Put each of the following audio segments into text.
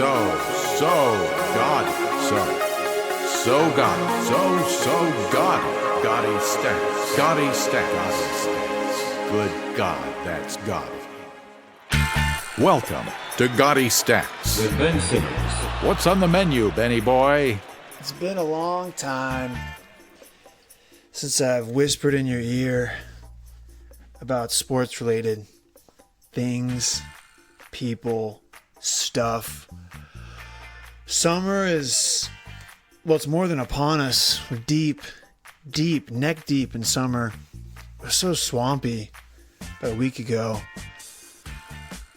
Gaudy stats. Good God, that's gaudy. Welcome to Gaudy Stats. With Ben Simmons. What's on the menu, Benny boy? It's been a long time since I've whispered in your ear about sports-related things, people, stuff. Summer is, well, it's more than upon us. We're deep, neck deep in summer. It was so swampy about a week ago.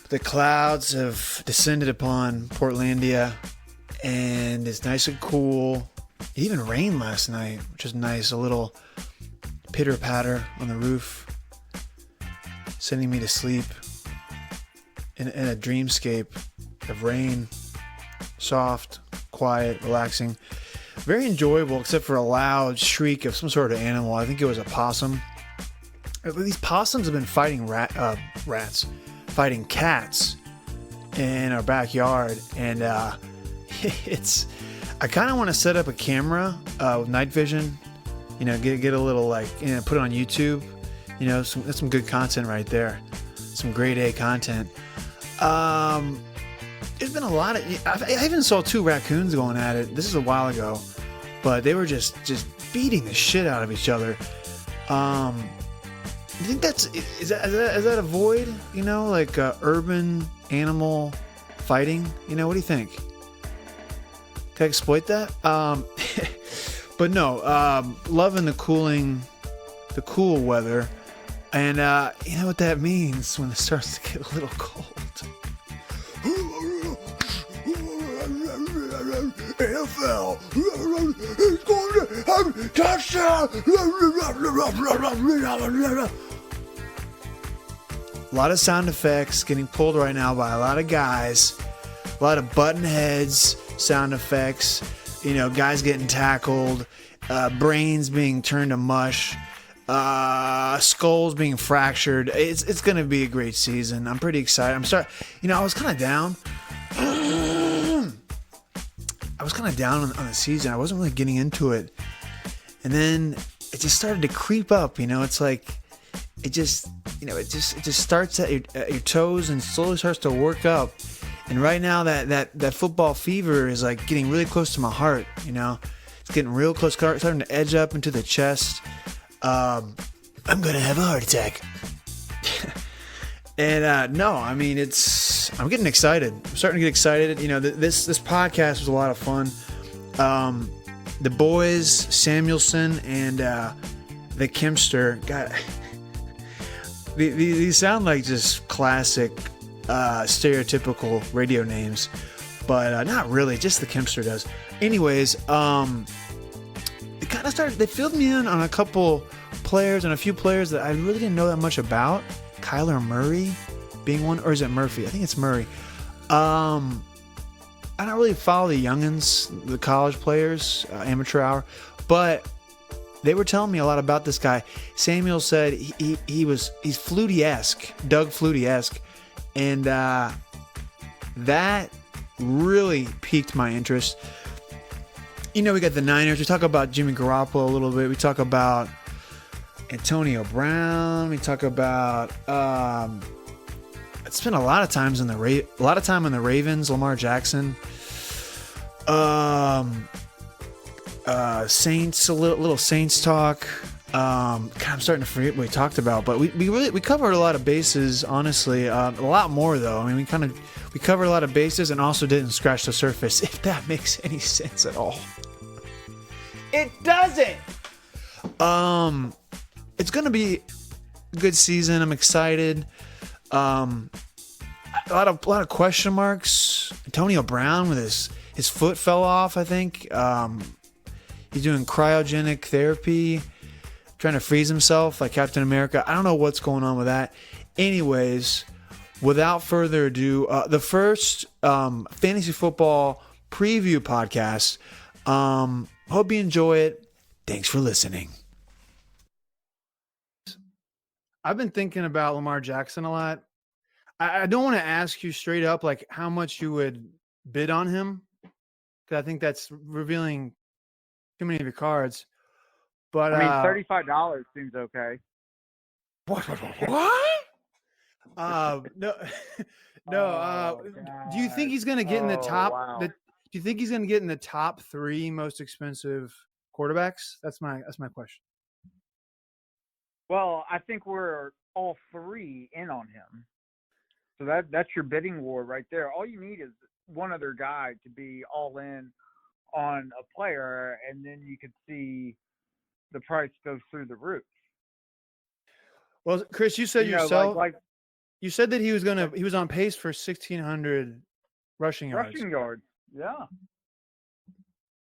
The clouds have descended upon Portlandia, and it's nice and cool. It even rained last night, which is nice. A little pitter-patter on the roof, sending me to sleep in a dreamscape of rain, soft, quiet, relaxing. Very enjoyable, except for a loud shriek of some sort of animal. I think it was a possum. These possums have been fighting fighting cats in our backyard, and it's. I kind of want to set up a camera with night vision. You know, get a little put it on YouTube. You know, that's some good content right there. Some grade A content. There's been a lot of. I even saw two raccoons going at it. This is a while ago, but they were just beating the shit out of each other. You think is that a void? You know, like urban animal fighting. You know, what do you think? Can I exploit that? But no, loving the cool weather, and you know what that means when it starts to get a little cold. NFL is going to have touchdown. A lot of sound effects getting pulled right now by a lot of guys. A lot of button heads, sound effects. You know, guys getting tackled, brains being turned to mush, skulls being fractured. It's going to be a great season. I'm pretty excited. I was kind of down. I was kind of down on the season. I wasn't really getting into it. And then it just started to creep up, you know. It's like it just starts at your toes and slowly starts to work up. And right now that football fever is like getting really close to my heart, you know. It's getting real close, starting to edge up into the chest. I'm going to have a heart attack. And no, I mean, I'm getting excited. I'm starting to get excited. You know, this podcast was a lot of fun. The boys, Samuelson and the Kempster, God, these sound like just classic, stereotypical radio names, but not really. Just the Kempster does. Anyways, they kind of started. They filled me in on a couple players and a few players that I really didn't know that much about. Kyler Murray being one, or is it Murphy? I think it's Murray. I don't really follow the youngins, the college players, amateur hour, but they were telling me a lot about this guy. Samuel said he's Flutie-esque, Doug Flutie-esque, and that really piqued my interest. You know, we got the Niners. We talk about Jimmy Garoppolo a little bit. We talk about Antonio Brown. We talk about it's been a lot of times in the Ravens. Lamar Jackson, Saints. A little Saints talk. God, I'm starting to forget what we talked about, but we covered a lot of bases. Honestly, a lot more though. I mean, we covered a lot of bases and also didn't scratch the surface. If that makes any sense at all, it doesn't. It's going to be a good season. I'm excited. A lot of question marks. Antonio Brown with his foot fell off, I think. He's doing cryogenic therapy, trying to freeze himself like Captain America. I don't know what's going on with that. Anyways, without further ado, the first fantasy football preview podcast. Hope you enjoy it. Thanks for listening. I've been thinking about Lamar Jackson a lot. I don't want to ask you straight up like how much you would bid on him because I think that's revealing too many of your cards. But I mean, $35 seems okay. what? No, no. Do you think he's going to get in the top? Wow. Do you think he's going to get in the top 3 most expensive quarterbacks? That's my question. Well, I think we're all 3 in on him. So that's your bidding war right there. All you need is one other guy to be all in on a player, and then you could see the price goes through the roof. Well, Chris, you said yourself. like you said that he was on pace for 1,600 rushing yards. rushing yards, yeah.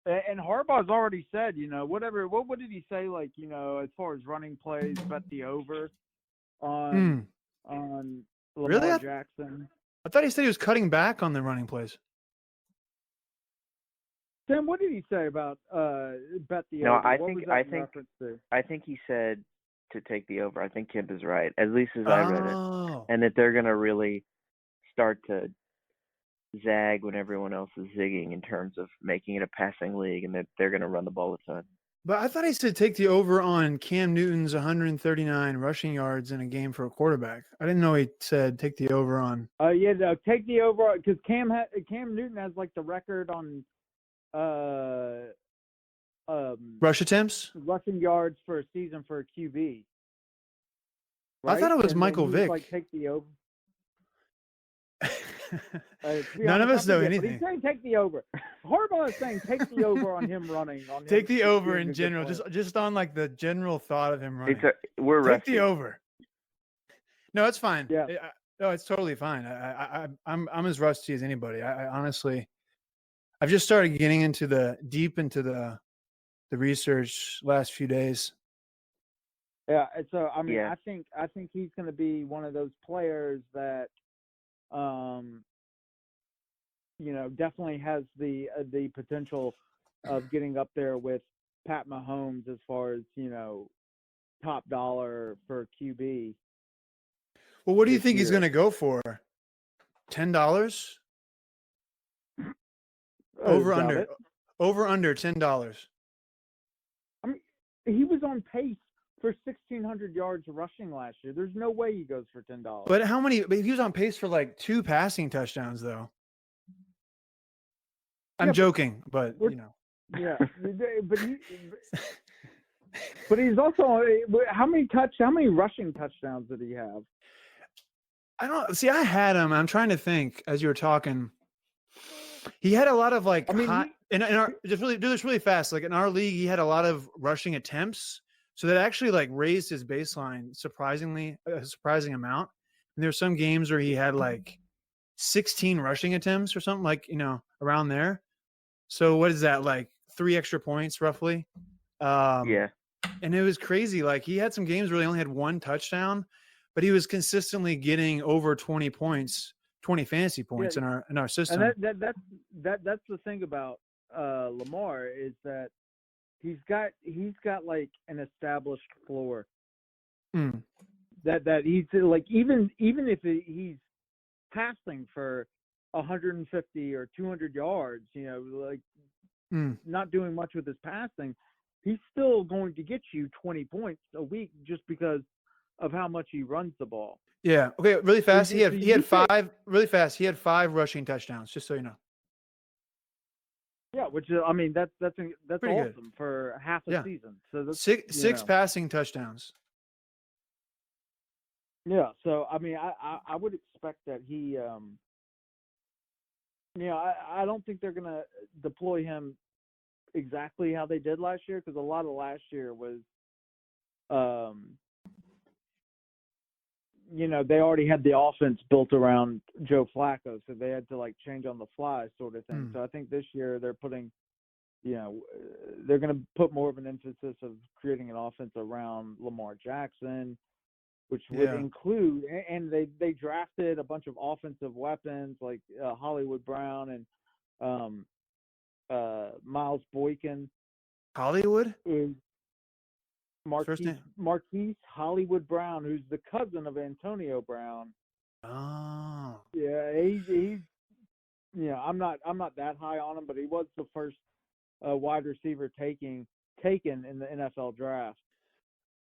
And Harbaugh's already said, what did he say? Like, as far as running plays, bet the over on Lamar Really? Jackson. I thought he said he was cutting back on the running plays. Sam, what did he say about bet the No, over? I think he said to take the over. I think Kemp is right, at least as I read it, and that they're going to really start to zag when everyone else is zigging in terms of making it a passing league, and that they're going to run the ball a ton. But I thought he said take the over on Cam Newton's 139 rushing yards in a game for a quarterback. I didn't know he said take the over on. Take the over because Cam Newton has like the record on Rush attempts, rushing yards for a season for a QB. Right? I thought it was Michael Vick. Like take the over. None of us know anything. He's saying take the over. Harbaugh is saying take the over on him running. Take the over in general, just on like the general thought of him running. Take the over. No, it's fine. Yeah. No, it's totally fine. I'm as rusty as anybody. I honestly, I've just started getting into deep into the research last few days. Yeah. So I mean, I think he's going to be one of those players that, definitely has the potential of getting up there with Pat Mahomes as far as, top dollar for QB. Well, what do you think he's going to go for? $10? Over under $10. I mean, he was on pace for 1,600 yards rushing last year. There's no way he goes for $10. But how many? But he was on pace for like 2 passing touchdowns, though. I'm joking, but Yeah, but he's also how many rushing touchdowns did he have? I don't see. I had him. I'm trying to think as you were talking. He had a lot of like. In our just really do this really fast. Like in our league, he had a lot of rushing attempts. So that actually like raised his baseline surprisingly, a surprising amount. And there's some games where he had like 16 rushing attempts or something like, around there. So what is that, like 3 extra points roughly? Yeah. And it was crazy. Like he had some games where he only had 1 touchdown, but he was consistently getting over 20 points, 20 fantasy points in our system. And that's the thing about Lamar is that he's got like an established floor. That he's like even if he's passing for 150 or 200 yards, not doing much with his passing, he's still going to get you 20 points a week just because of how much he runs the ball. Yeah. Okay. Really fast. He had 5. Really fast. He had 5 rushing touchdowns. Just so you know. Yeah, which I mean that's pretty awesome good for half a season. So that's 6 passing touchdowns. Yeah. So I mean I would expect that he I don't think they're gonna deploy him exactly how they did last year because a lot of last year was they already had the offense built around Joe Flacco, so they had to like change on the fly sort of thing. So I think this year they're putting, they're going to put more of an emphasis of creating an offense around Lamar Jackson, which would include, and they drafted a bunch of offensive weapons like Hollywood Brown and Miles Boykin. Hollywood? Marquise Hollywood Brown, who's the cousin of Antonio Brown. Oh. Yeah, he's I'm not that high on him, but he was the first wide receiver taken in the NFL draft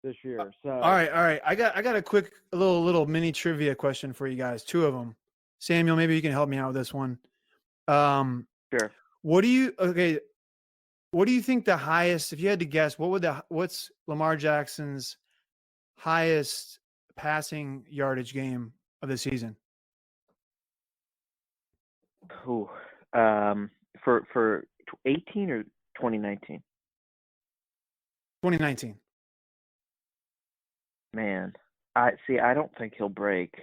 this year. So all right. I got a quick little mini trivia question for you guys. Two of them. Samuel, maybe you can help me out with this one. Sure. What do you think the highest, if you had to guess, what's Lamar Jackson's highest passing yardage game of the season? Ooh. For 18 or 2019? 2019. Man, I don't think he'll break.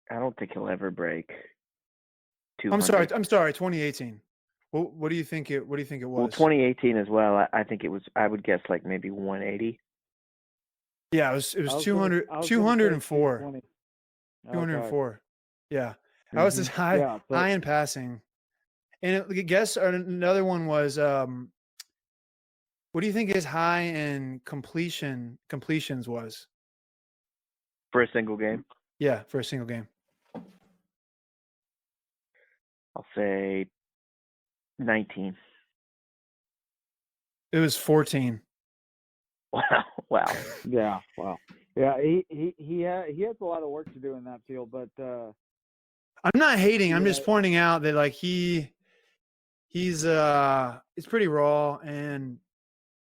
I don't think he'll ever break 200. I'm sorry, 2018. What do you think it was? Well, 2018 as well. I think it was. I would guess like maybe 180. Yeah, it was 200, 204. 204. Yeah. That was his high in passing. And I guess another one was what do you think his high in completions was? For a single game? Yeah, for a single game. I'll say 19. It was 14. Wow. Yeah, wow. Yeah, he has a lot of work to do in that field, but I'm not hating. I'm just pointing out that like he's pretty raw, and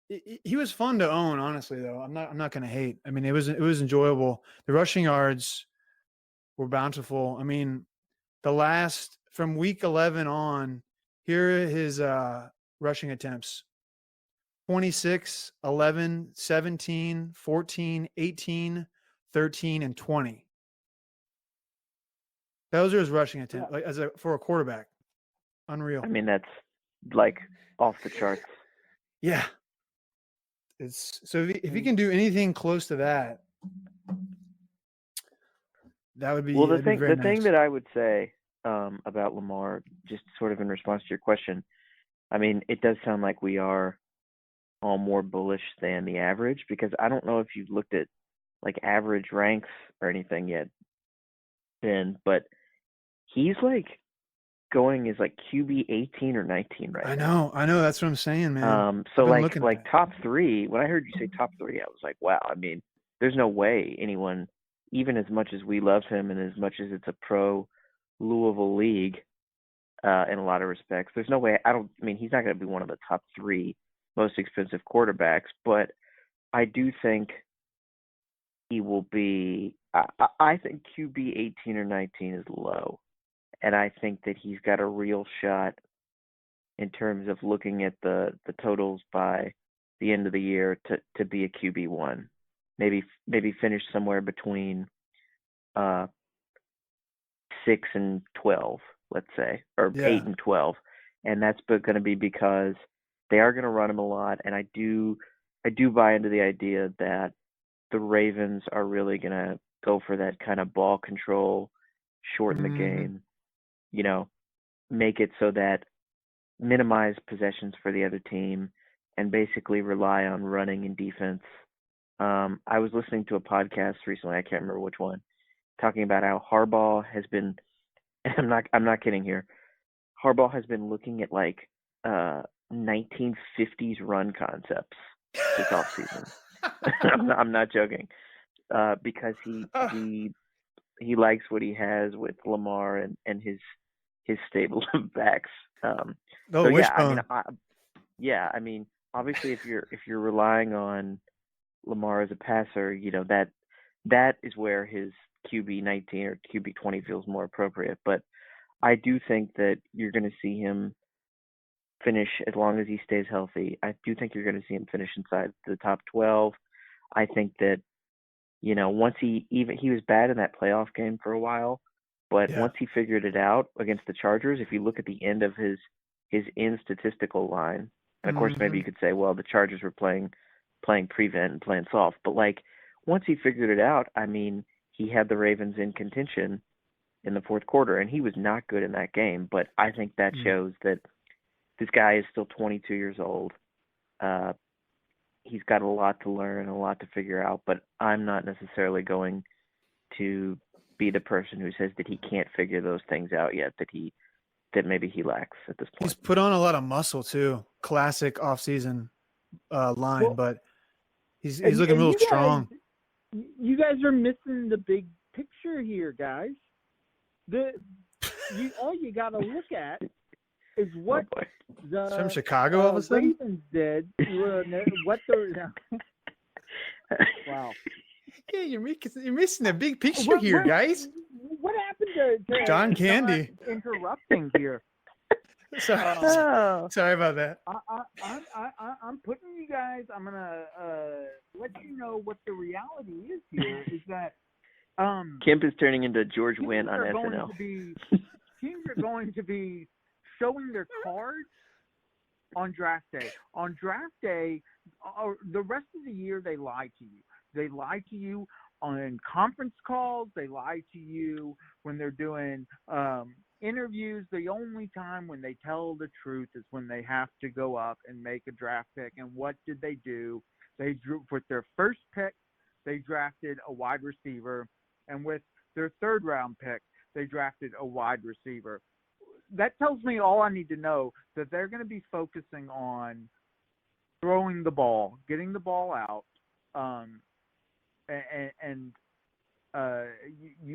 he was fun to own. Honestly, though, I'm not going to hate. I mean, it was enjoyable. The rushing yards were bountiful. I mean, from week 11 on, here are his rushing attempts: 26, 11, 17, 14, 18, 13, and 20. Those are his rushing attempts, like for a quarterback. Unreal. I mean, that's like off the charts. Yeah. It's so if he can do anything close to that, that would be well. The thing that I would say about Lamar, just sort of in response to your question, I mean, it does sound like we are all more bullish than the average, because I don't know if you've looked at like average ranks or anything yet, Ben, but he's like going as like QB 18 or 19 right now. I know. That's what I'm saying, man. So like top 3. When I heard you say top 3, I was like, wow. I mean, there's no way anyone, even as much as we love him and as much as it's a pro Louisville league, in a lot of respects, there's no way. He's not going to be one of the top 3 most expensive quarterbacks, but I do think he will be. I think QB 18 or 19 is low. And I think that he's got a real shot in terms of looking at the totals by the end of the year to be a QB1. Maybe finish somewhere between 6 and 12, let's say, or 8 and 12. And that's going to be because they are going to run him a lot. And I do buy into the idea that the Ravens are really going to go for that kind of ball control, shorten the game. Make it so that minimize possessions for the other team and basically rely on running and defense. I was listening to a podcast recently, I can't remember which one, talking about how Harbaugh has been, and I'm not kidding here, Harbaugh has been looking at like 1950s run concepts this offseason. I'm not joking, because he likes what he has with Lamar and his stable of backs. Obviously if you're relying on Lamar as a passer, that is where his QB 19 or QB 20 feels more appropriate. But I do think that you're going to see him finish, as long as he stays healthy, I do think you're going to see him finish inside the top 12. I think that, once he was bad in that playoff game for a while, but once he figured it out against the Chargers, if you look at the end of his in statistical line, and of course maybe you could say, well, the Chargers were playing prevent and playing soft, but like once he figured it out, I mean, he had the Ravens in contention in the fourth quarter, and he was not good in that game. But I think that shows that this guy is still 22 years old. He's got a lot to learn, a lot to figure out, but I'm not necessarily going to be the person who says that he can't figure those things out yet, that he that maybe he lacks at this point. He's put on a lot of muscle too. Classic offseason line, Well, but he's looking real strong. You guys are missing the big picture here, guys. All you got to look at is what the from Chicago all of a sudden? Ravens did. What the wow. Yeah, you're missing the big picture here, guys. What happened to John Candy interrupting here? Sorry about that. I'm putting you guys. I'm gonna let you know what the reality is here. Is that Kemp is turning into George Wendt on SNL. Teams are going to be showing their cards on draft day. On draft day, the rest of the year they lie to you. They lie to you on conference calls. They lie to you when they're doing interviews. The only time when they tell the truth is when they have to go up and make a draft pick. And what did they do? They drew with their first pick, they drafted a wide receiver, and with their third round pick, they drafted a wide receiver. That tells me all I need to know, that they're going to be focusing on throwing the ball, getting the ball out,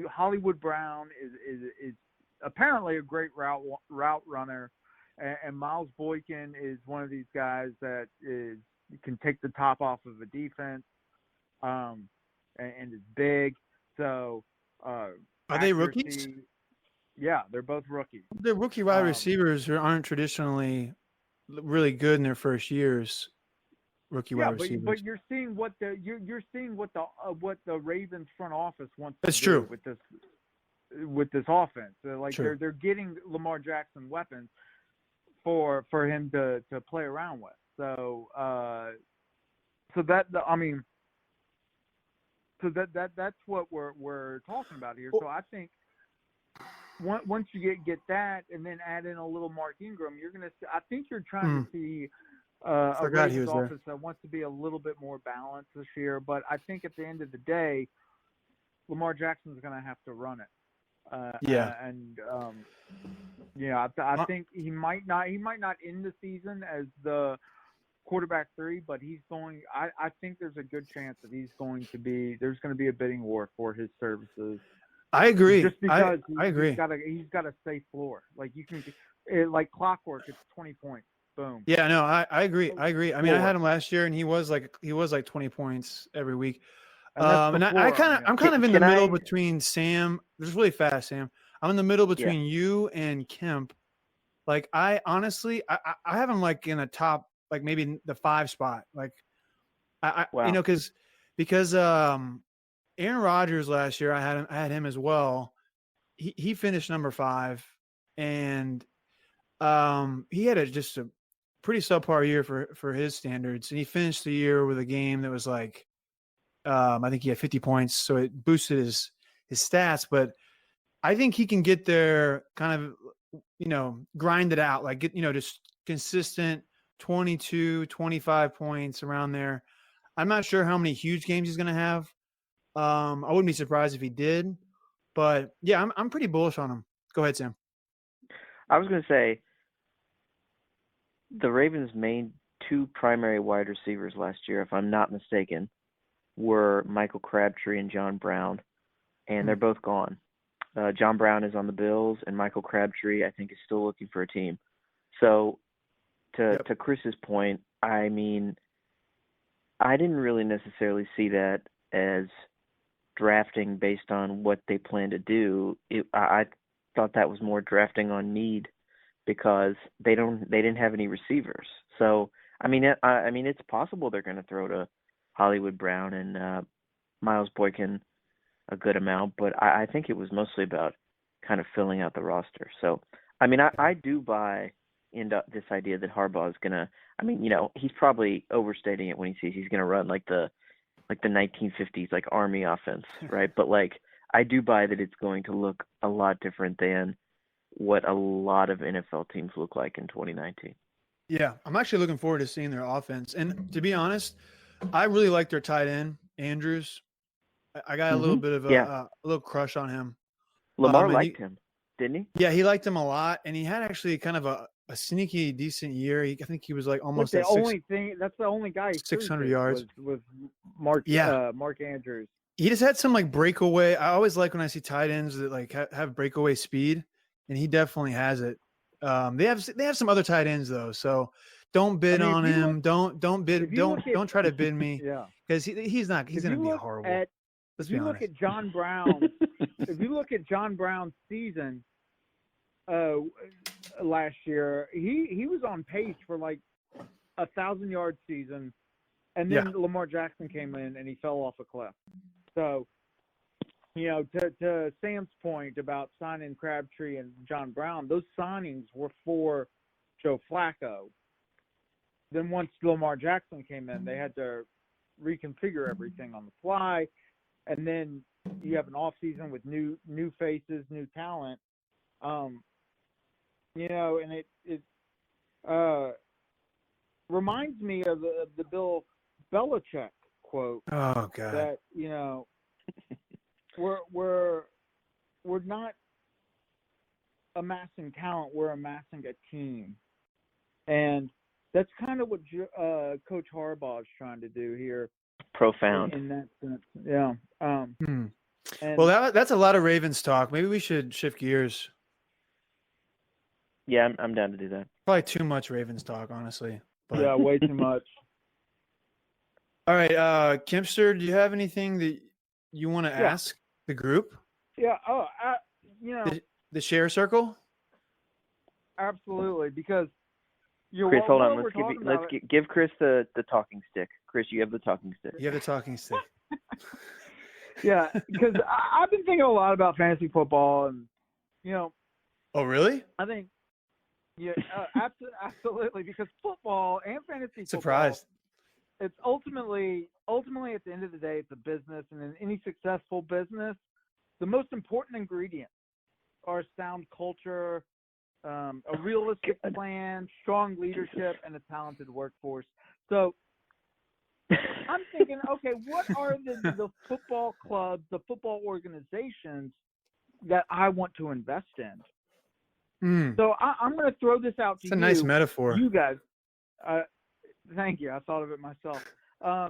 Hollywood Brown is apparently a great route runner, and Miles Boykin is one of these guys that can take the top off of a defense, and is big. So are they rookies? Yeah, they're both rookies. They're rookie wide receivers who aren't traditionally really good in their first years. Rookie wide receivers. But you're seeing what the Ravens front office wants That's to do true. with this offense. True. They're getting Lamar Jackson weapons for him to play around with. So that's what we're talking about here. So I think once you get that and then add in a little Mark Ingram, I think you're trying to see a Ravens offense that wants to be a little bit more balanced this year. But I think at the end of the day, Lamar Jackson's going to have to run it. I think he might not end the season as the quarterback 3, but I think there's a good chance that there's going to be a bidding war for his services. I agree. Just because I agree. He's got a safe floor. Like you can, like clockwork, it's 20 points. Boom. Yeah, no, I agree. I mean, I had him last year, and he was like 20 points every week. I'm kind of in the middle between Sam. This is really fast, Sam. I'm in the middle between you and Kemp. Like I honestly, I have him like in the top, like maybe the 5 spot. Like because Aaron Rodgers last year, I had him as well. He finished number 5, and he had just a pretty subpar year for his standards, and he finished the year with a game that was like, I think he had 50 points, so it boosted his stats. But I think he can get there, kind of, grind it out, like just consistent 22, 25 points around there. I'm not sure how many huge games he's going to have. I wouldn't be surprised if he did, but yeah, I'm pretty bullish on him. Go ahead, Sam. I was going to say the Ravens' main 2 primary wide receivers last year, if I'm not mistaken, were Michael Crabtree and John Brown, and they're both gone. John Brown is on the Bills, and Michael Crabtree, I think, is still looking for a team. So to Chris's point, I mean, I didn't really necessarily see that as drafting based on what they plan to do. I thought that was more drafting on need, because they didn't have any receivers. So I mean it's possible they're going to throw to Hollywood Brown and Miles Boykin a good amount, but I think it was mostly about kind of filling out the roster. So I mean I do buy into this idea that Harbaugh is going to. I mean, he's probably overstating it when he says he's going to run like the 1950s like Army offense, right? But like I do buy that it's going to look a lot different than what a lot of NFL teams look like in 2019. Yeah, I'm actually looking forward to seeing their offense. And to be honest, I really like their tight end, Andrews. I got a little bit of a little crush on him. Lamar liked him. didn't he? Yeah, he liked him a lot, and he had actually kind of a sneaky decent year. I think he was like Look, almost the at only thing that's the only guy he 600 threw to yards. was Mark Yeah. Mark Andrews. He just had some like breakaway. I always like when I see tight ends that like have breakaway speed, and he definitely has it. They have some other tight ends though, so don't bid on him. Don't try to bid me Yeah. because he's going to be horrible. Let's be honest. Look at John Brown, if you look at John Brown's season last year, he was on pace for like 1,000-yard season, and then Lamar Jackson came in and he fell off a cliff. So, to Sam's point about signing Crabtree and John Brown, those signings were for Joe Flacco. Then once Lamar Jackson came in, they had to reconfigure everything on the fly. And then you have an off season with new faces, new talent. And it reminds me of the Bill Belichick quote. Oh God. That we're not amassing talent, we're amassing a team, and that's kind of what Coach Harbaugh is trying to do here. Profound. In that sense, yeah. Well, that's a lot of Ravens talk. Maybe we should shift gears. Yeah, I'm down to do that. Probably too much Ravens talk, honestly. But... Yeah, way too much. All right, Kempster, do you have anything that you want to ask the group? Yeah. Oh, the share circle. Absolutely, because Chris, hold on. Let's give Chris the talking stick. Chris, you have the talking stick. You have the talking stick. Yeah, because I've been thinking a lot about fantasy football, and Oh, really? I think, absolutely, because football and fantasy Surprised. Football, it's ultimately at the end of the day, it's a business, and in any successful business, the most important ingredients are sound culture, a realistic plan, strong leadership, and a talented workforce. So I'm thinking, okay, what are the football clubs, the football organizations that I want to invest in? So I'm going to throw this out to you. It's a nice metaphor. You guys, thank you. I thought of it myself. I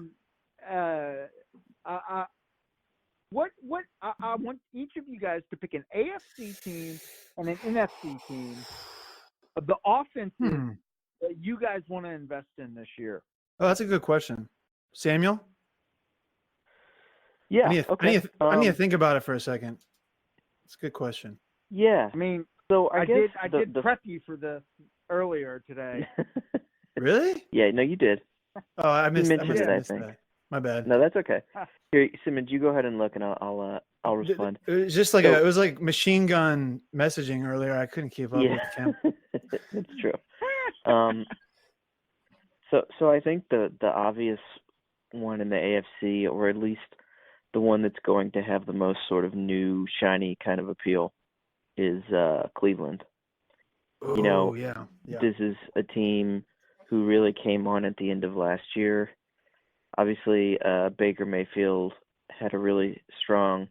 want each of you guys to pick an AFC team and an NFC team of the offenses that you guys want to invest in this year. Oh, that's a good question. Samuel? Yeah. I need to think about it for a second. It's a good question. Yeah. I mean, so I did prep you for this earlier today. Really? Yeah, no, you did. Oh, I missed it, I think. That. My bad. No, that's okay. Here, Simmons, you go ahead and look, and I'll respond. It was just like it was like machine gun messaging earlier. I couldn't keep up with Kim. It's true. So I think the obvious one in the AFC, or at least the one that's going to have the most sort of new, shiny kind of appeal, is Cleveland. This is a team who really came on at the end of last year. Obviously, Baker Mayfield had a really strong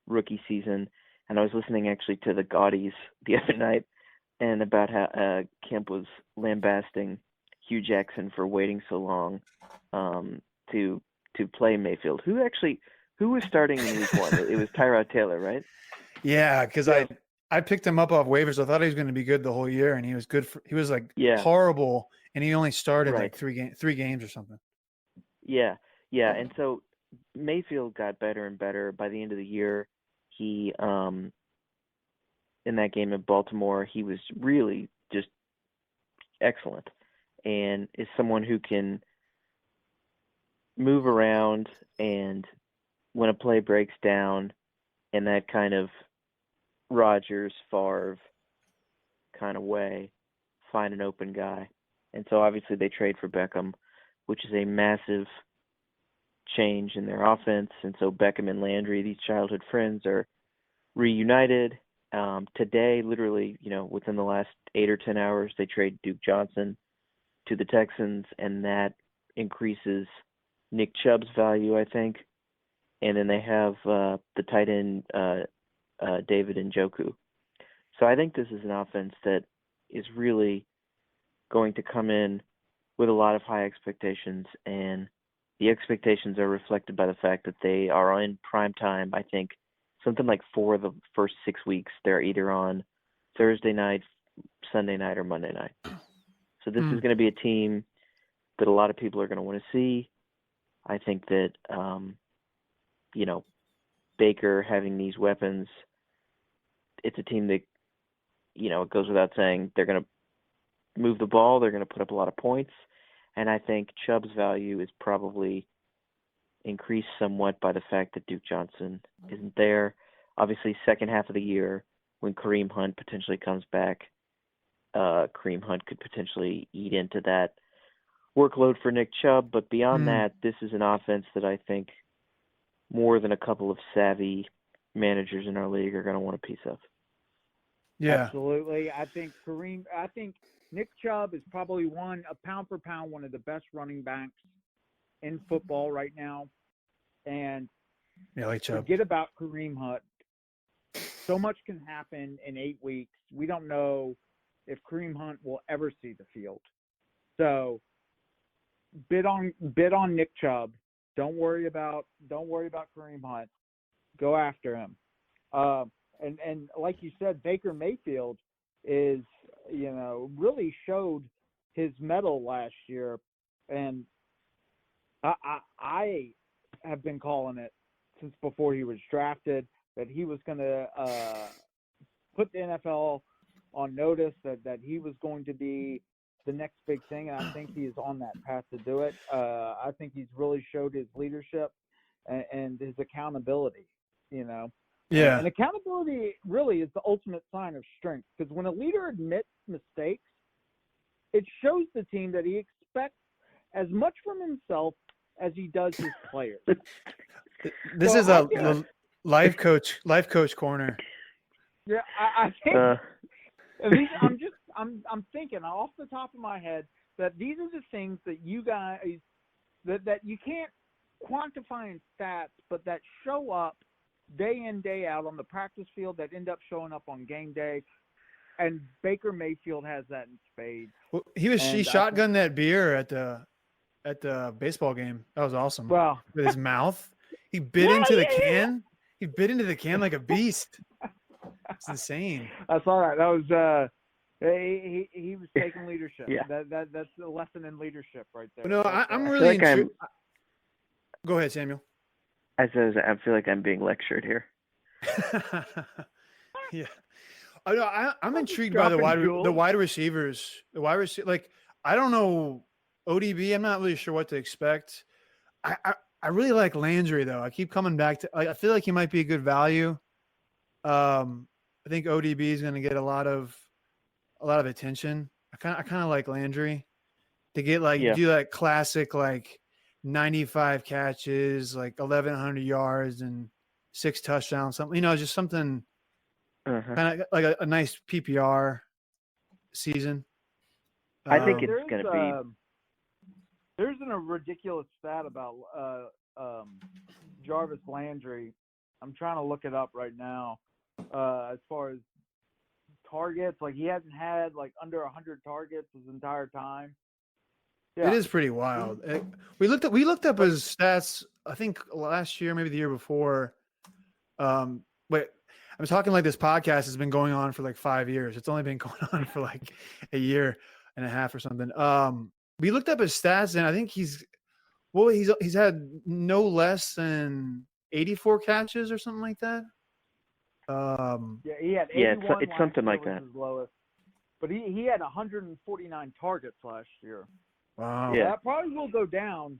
rookie season, and I was listening actually to the Gaudis the other night, and about how Kemp was lambasting Hugh Jackson for waiting so long to play Mayfield. Who was starting in week one? It was Tyrod Taylor, right? Yeah, because I picked him up off waivers. I thought he was going to be good the whole year, and he was good. He was like horrible, and he only started like three games or something. Yeah, and so Mayfield got better and better by the end of the year. He in that game in Baltimore, he was really just excellent, and is someone who can move around, and when a play breaks down in that kind of Rodgers, Favre kind of way, find an open guy. And so obviously they trade for Beckham, which is a massive change in their offense. And so Beckham and Landry, these childhood friends, are reunited. Today, literally, within the last 8 or 10 hours, they trade Duke Johnson to the Texans, and that increases Nick Chubb's value, I think. And then they have the tight end David Njoku. So I think this is an offense that is really going to come in with a lot of high expectations, and the expectations are reflected by the fact that they are in prime time. I think something like 4 of the first 6 weeks, they're either on Thursday night, Sunday night, or Monday night. So this is going to be a team that a lot of people are going to want to see. I think that, Baker having these weapons, it's a team that, it goes without saying, they're going to move the ball, they're going to put up a lot of points, and I think Chubb's value is probably increased somewhat by the fact that Duke Johnson isn't there. Obviously, second half of the year, when Kareem Hunt potentially comes back, Kareem Hunt could potentially eat into that workload for Nick Chubb. But beyond that, this is an offense that I think more than a couple of savvy managers in our league are going to want a piece of. Yeah, absolutely. I think Nick Chubb is probably a pound for pound, one of the best running backs in football right now. And like Chubb. forget about Kareem Hunt. So much can happen in 8 weeks. We don't know if Kareem Hunt will ever see the field. So bid on Nick Chubb. Don't worry about Kareem Hunt. Go after him. And like you said, Baker Mayfield is, really showed his mettle last year. And I have been calling it since before he was drafted that he was going to put the NFL on notice that he was going to be the next big thing, and I think he is on that path to do it. I think he's really showed his leadership and his accountability, Yeah. And accountability really is the ultimate sign of strength, because when a leader admits mistakes, it shows the team that he expects as much from himself as he does his players. This is a life coach corner. Yeah, I think I'm thinking off the top of my head that these are the things that you guys that you can't quantify in stats, but that show up day in, day out on the practice field, that end up showing up on game day. And Baker Mayfield has that in spades. Well, he shotgunned that beer at the baseball game. That was awesome. Well, with his mouth, he bit into the can. He bit into the can like a beast. It's insane. I saw that. That was he was taking leadership. Yeah. That's a lesson in leadership right there. No, I'm really intrigued. Go ahead, Samuel. I feel like I'm being lectured here. Yeah. I'm intrigued by the wide receivers. Like, I don't know ODB. I'm not really sure what to expect. I really like Landry though. I keep coming back to. I feel like he might be a good value. I think ODB is going to get a lot of attention. I kind of like Landry to get do that classic 95 catches, 1,100 yards and 6 touchdowns, something, just something kind of like a nice PPR season. I think it's going to be. There's a ridiculous stat about Jarvis Landry. I'm trying to look it up right now. As far as targets, he hasn't had under 100 targets his entire time. Yeah. It is pretty wild. We looked up his stats, I think last year, maybe the year before. But I'm talking this podcast has been going on for 5 years. It's only been going on for a year and a half or something. We looked up his stats, and I think he's had no less than 84 catches or something like that. He had 81 it's something like that. Lowest, but he had 149 targets last year. Wow. Yeah, that probably will go down.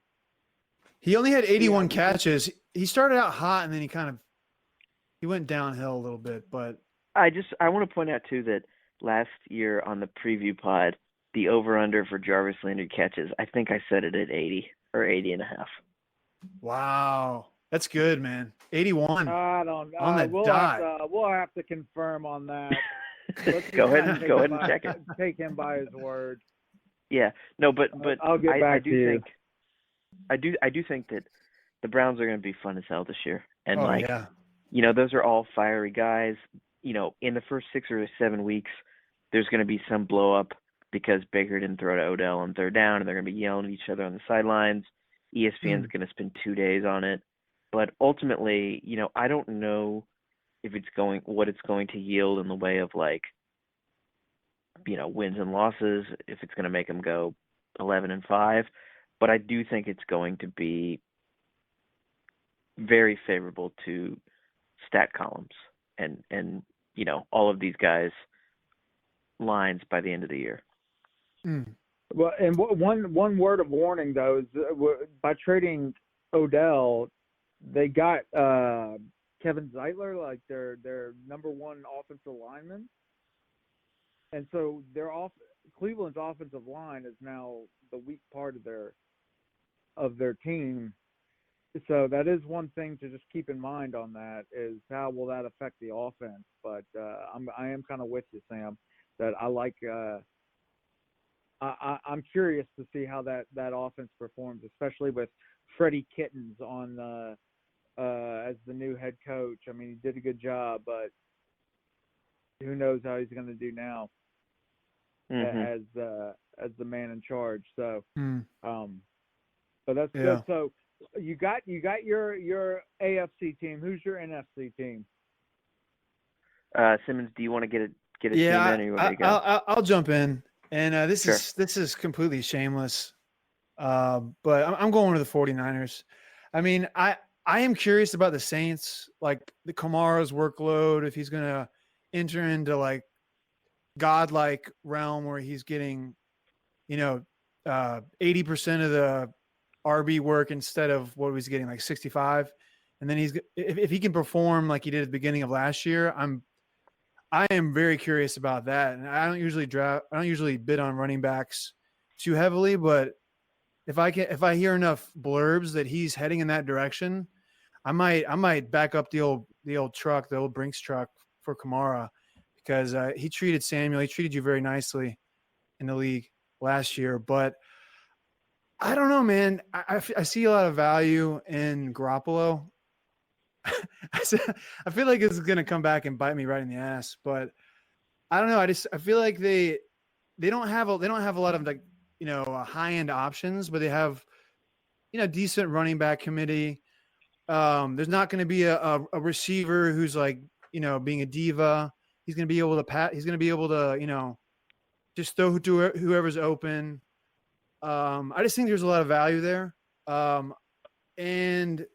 He only had 81 catches. He started out hot, and then he went downhill a little bit. But I want to point out too that last year on the preview pod, the over/under for Jarvis Landry catches, I think I set it at 80 or 80 and a half. Wow. That's good, man. 81. I don't know. On the dot. We'll have to confirm on that. Go ahead and check it. Take him by his word. Yeah. No, but I'll get back to you. I do think that the Browns are going to be fun as hell this year. And yeah. those are all fiery guys. in the first 6 or 7 weeks, there's going to be some blow up because Baker didn't throw to Odell on third down, and they're going to be yelling at each other on the sidelines. ESPN's going to spend 2 days on it. But ultimately, I don't know what it's going to yield in the way of wins and losses, if it's going to make them go 11-5. But I do think it's going to be very favorable to stat columns and all of these guys' lines by the end of the year. Well, and one word of warning though is by trading Odell, they got Kevin Zeitler, like their number one offensive lineman, and so Cleveland's offensive line is now the weak part of their team. So that is one thing to just keep in mind on that, is how will that affect the offense. But I am kind of with you, Sam, that I like. I'm curious to see how that offense performs, especially with Freddie Kittens on as the new head coach. I mean, he did a good job, but who knows how he's going to do now as the man in charge. So, but that's good. So you got your AFC team. Who's your NFC team? Simmons, do you want to get a team in, or you want me to go? I'll jump in. And this is completely shameless, but I'm going to the 49ers. I mean, I am curious about the Saints, like the Kamara's workload, if he's going to enter into like godlike realm where he's getting, 80% of the RB work instead of what he's getting, like 65. And then if he can perform like he did at the beginning of last year, I am very curious about that. And I don't usually bid on running backs too heavily, but if I hear enough blurbs that he's heading in that direction, I might back up the old truck, the old Brinks truck for Kamara, because he treated you very nicely in the league last year. But I don't know, man. I see a lot of value in Garoppolo. I feel like it's going to come back and bite me right in the ass, but I don't know. I feel like they don't have a lot of high end options, but they have, decent running back committee. There's not going to be a receiver who's being a diva. He's going to be able to He's going to be able to, just throw to whoever's open. I just think there's a lot of value there. And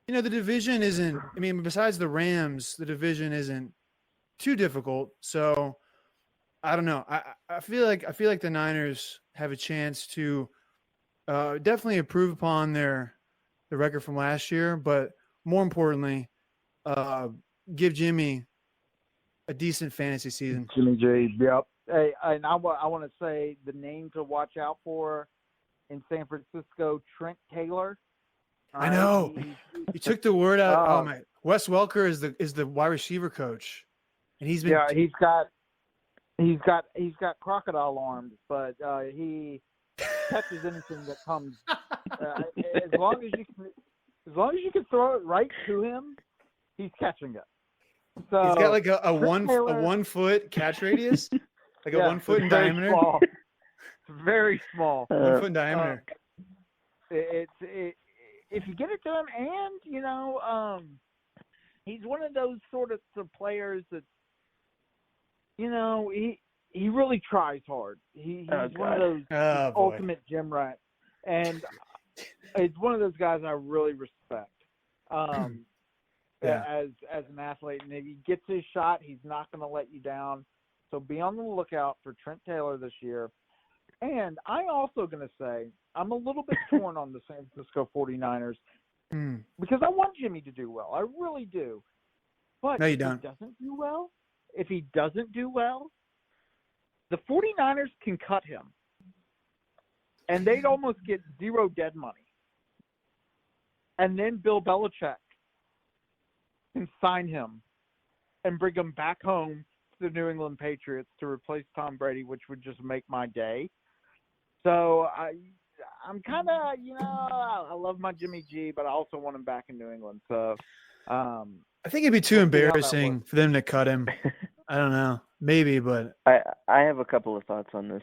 the division isn't, besides the Rams, the division isn't too difficult. So I don't know. I feel like the Niners have a chance to definitely improve upon the record from last year, but more importantly, give Jimmy a decent fantasy season. Jimmy G, yep. Hey, and I want to say the name to watch out for in San Francisco, Trent Taylor. I know. You took the word out. Oh my! Wes Welker is the wide receiver coach, and he's been. Yeah, he's got crocodile arms, but he catches anything that comes. As long as you can throw it right to him, he's catching it. So he's got like a 1 foot catch radius, like a 1 foot in diameter. Small. It's very small. 1 foot in diameter. If you get it to him, and he's one of those sort of players that, he really tries hard. He's one of those ultimate gym rats, and it's one of those guys I really respect. As an athlete, and if he gets his shot, he's not going to let you down. So be on the lookout for Trent Taylor this year. And I'm also going to say I'm a little bit torn on the San Francisco 49ers because I want Jimmy to do well. I really do. But no, you if don't. If he doesn't do well, the 49ers can cut him. And they'd almost get zero dead money. And then Bill Belichick can sign him and bring him back home to the New England Patriots to replace Tom Brady, which would just make my day. So I'm kind of, I love my Jimmy G, but I also want him back in New England. So I think it'd be too We'll see how that embarrassing works. for them to cut him. I don't know. Maybe, but I have a couple of thoughts on this.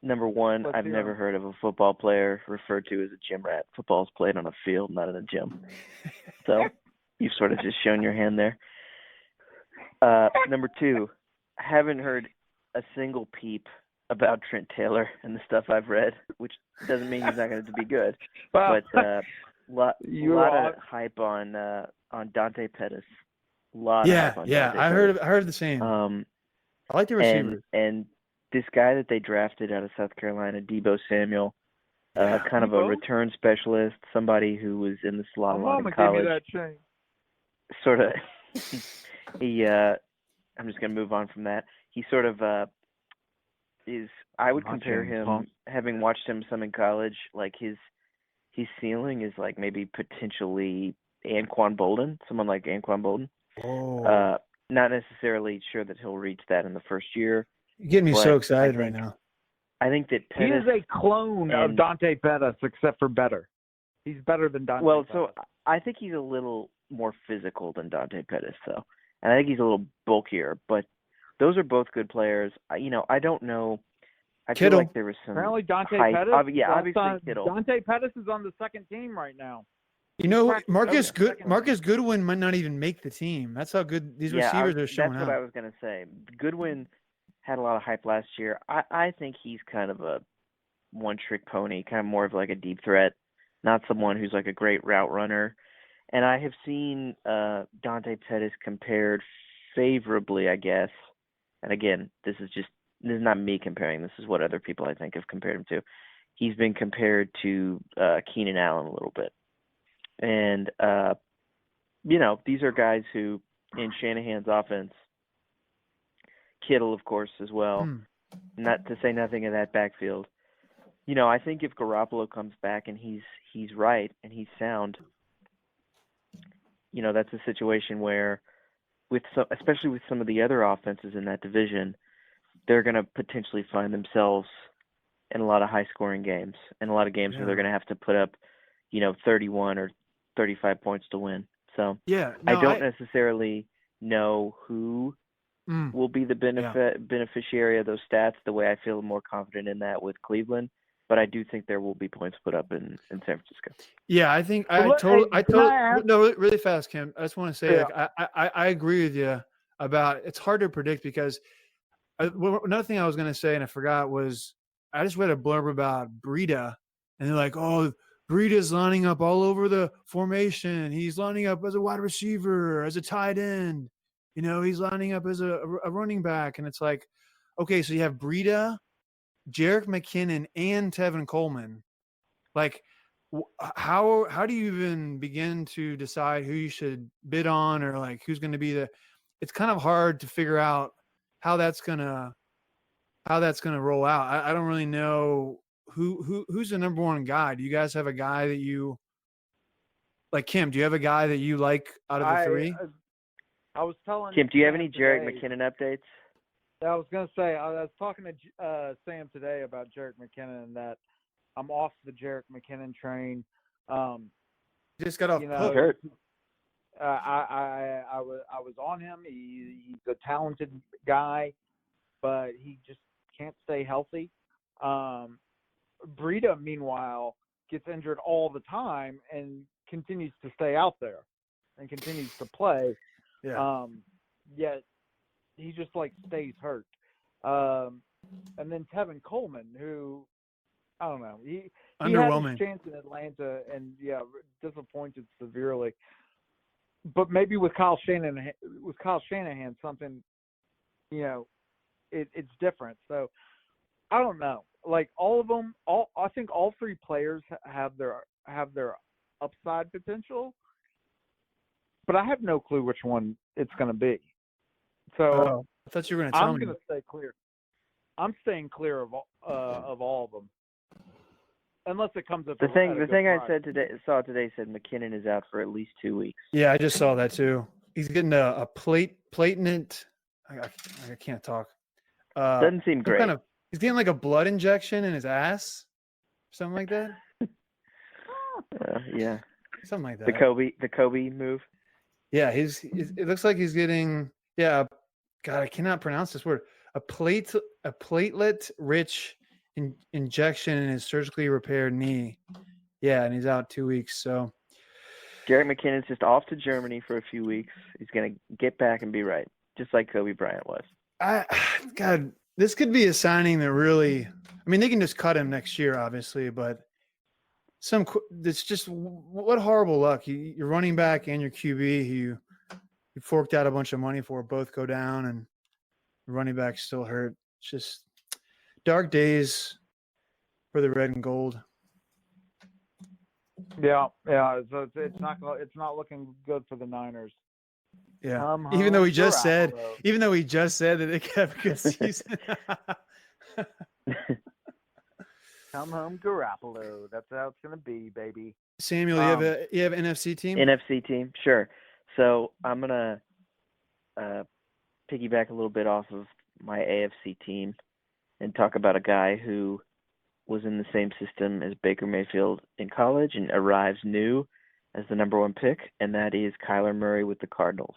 Number one, Let's I've hear never 'em. heard of a football player referred to as a gym rat. Football's played on a field, not in a gym. So you've sort of just shown your hand there. Number two, I haven't heard a single peep about Trent Taylor and the stuff I've read, which doesn't mean he's not going to be good. Well, But lot are- of hype on Dante Pettis. Lot yeah, of hype on yeah. Dante I Pettis. heard the same. I like the and receivers. and this guy that they drafted out of South Carolina, Debo Samuel, kind of a Debo? return specialist, somebody who was in the slot a My lot mama in gave me college. that chain. Sort of, he. I'm just gonna move on from that. He sort of is. I would My compare chain's him, punk. having watched him some in college, like his ceiling is like maybe potentially Anquan Bolden, someone like Anquan Bolden. Oh, Not necessarily sure that he'll reach that in the first year. you're getting me but so excited I right think- now. I think that He Pettis. is a clone of and- Dante Pettis, except for better. He's better than Dante. Well, Pettis. so I think he's a little more physical than Dante Pettis, though, and I think he's a little bulkier. But those are both good players. I don't know. I Kittle. feel like there was some apparently Dante hype. Pettis. Obviously Kittle. Dante Pettis is on the second team right now. You know, Practice Marcus Goodwin might not even make the team. That's how good these receivers are showing That's what I out. was gonna say. Goodwin had a lot of hype last year. I think he's kind of a one-trick pony, kind of more of like a deep threat, not someone who's like a great route runner. And I have seen Dante Pettis compared favorably, I guess. And again, this is not me comparing. This is what other people I think have compared him to. He's been compared to Keenan Allen a little bit. And, these are guys who, in Shanahan's offense, Kittle, of course, as well, not to say nothing of that backfield. I think if Garoppolo comes back and he's right and he's sound, that's a situation where, especially with some of the other offenses in that division, they're going to potentially find themselves in a lot of high-scoring games and a lot of games where they're going to have to put up, 31 or 35 points to win. So I don't necessarily know who will be the beneficiary of those stats the way I feel more confident in that with Cleveland. But I do think there will be points put up in San Francisco. Yeah, I think really fast, Kim. I just want to say, I agree with you about it's hard to predict because another thing I was going to say and I forgot was I just read a blurb about Breida and they're like, oh, Breida's lining up all over the formation. He's lining up as a wide receiver, as a tight end. He's lining up as a running back, and it's like, okay, so you have Breida, Jerick McKinnon, and Tevin Coleman. Like, how do you even begin to decide who you should bid on or like who's going to be it's kind of hard to figure out how that's gonna roll out. I don't really know who's the number one guy. Do you guys have a guy that you like? Kim, do you have a guy that you like out of the three? I was telling Kim, do you have any Sam Jerick today- McKinnon updates? I was going to say, I was talking to Sam today about Jerick McKinnon and that I'm off the Jerick McKinnon train. He just got off hook. Hurt. I was on him. He's a talented guy, but he just can't stay healthy. Breida, meanwhile, gets injured all the time and continues to stay out there and continues to play. Yeah. Yet he just like stays hurt. And then Tevin Coleman, who I don't know, he had his chance in Atlanta and disappointed severely. But maybe with Kyle Shanahan, something, it's different. So I don't know. Like all of them, I think all three players have their upside potential, but I have no clue which one it's going to be. So I thought you were going to tell me. I'm going to stay clear. I'm staying clear of all of them, unless it comes up. The thing I saw today said McKinnon is out for at least 2 weeks. Yeah, I just saw that too. He's getting a platinum. I can't talk. Doesn't seem great. He's getting like a blood injection in his ass, something like that. Yeah, something like that. The Kobe move. Yeah, it looks like he's getting God, I cannot pronounce this word. A platelet rich injection in his surgically repaired knee. Yeah, and he's out 2 weeks. So Jerick McKinnon's just off to Germany for a few weeks. He's gonna get back and be right, just like Kobe Bryant was. God, this could be a signing that really. I mean, they can just cut him next year, obviously, but it's just what horrible luck. Your running back and your QB, you forked out a bunch of money for, both go down, and the running back still hurt. It's just dark days for the red and gold. Yeah. So it's not looking good for the Niners. Yeah. Even though he just said that they could have a good season. Come home, Garoppolo. That's how it's gonna be, baby. Samuel, you have an NFC team? NFC team, sure. So I'm gonna piggyback a little bit off of my AFC team and talk about a guy who was in the same system as Baker Mayfield in college and arrives new as the number 1 pick, and that is Kyler Murray with the Cardinals.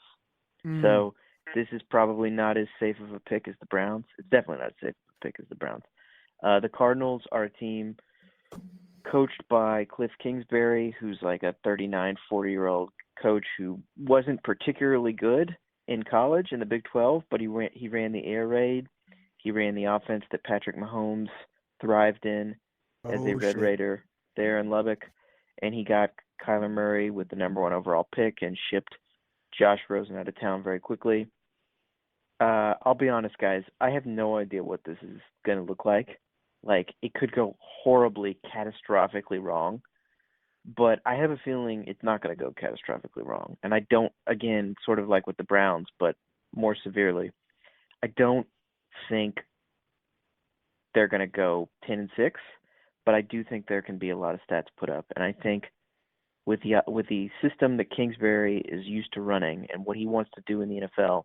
So this is probably not as safe of a pick as the Browns. It's definitely not as safe of a pick as the Browns. The Cardinals are a team coached by Cliff Kingsbury, who's like a 39, 40-year-old coach who wasn't particularly good in college in the Big 12, but he ran the air raid. He ran the offense that Patrick Mahomes thrived in as a Red Raider there in Lubbock, and he got Kyler Murray with the number 1 overall pick and shipped Josh Rosen out of town very quickly. I'll be honest, guys. I have no idea what this is going to look like. Like, it could go horribly, catastrophically wrong, but I have a feeling it's not going to go catastrophically wrong. And I don't, again, sort of like with the Browns, but more severely, I don't think they're going to go 10-6, but I do think there can be a lot of stats put up. And I think with the system that Kingsbury is used to running and what he wants to do in the NFL,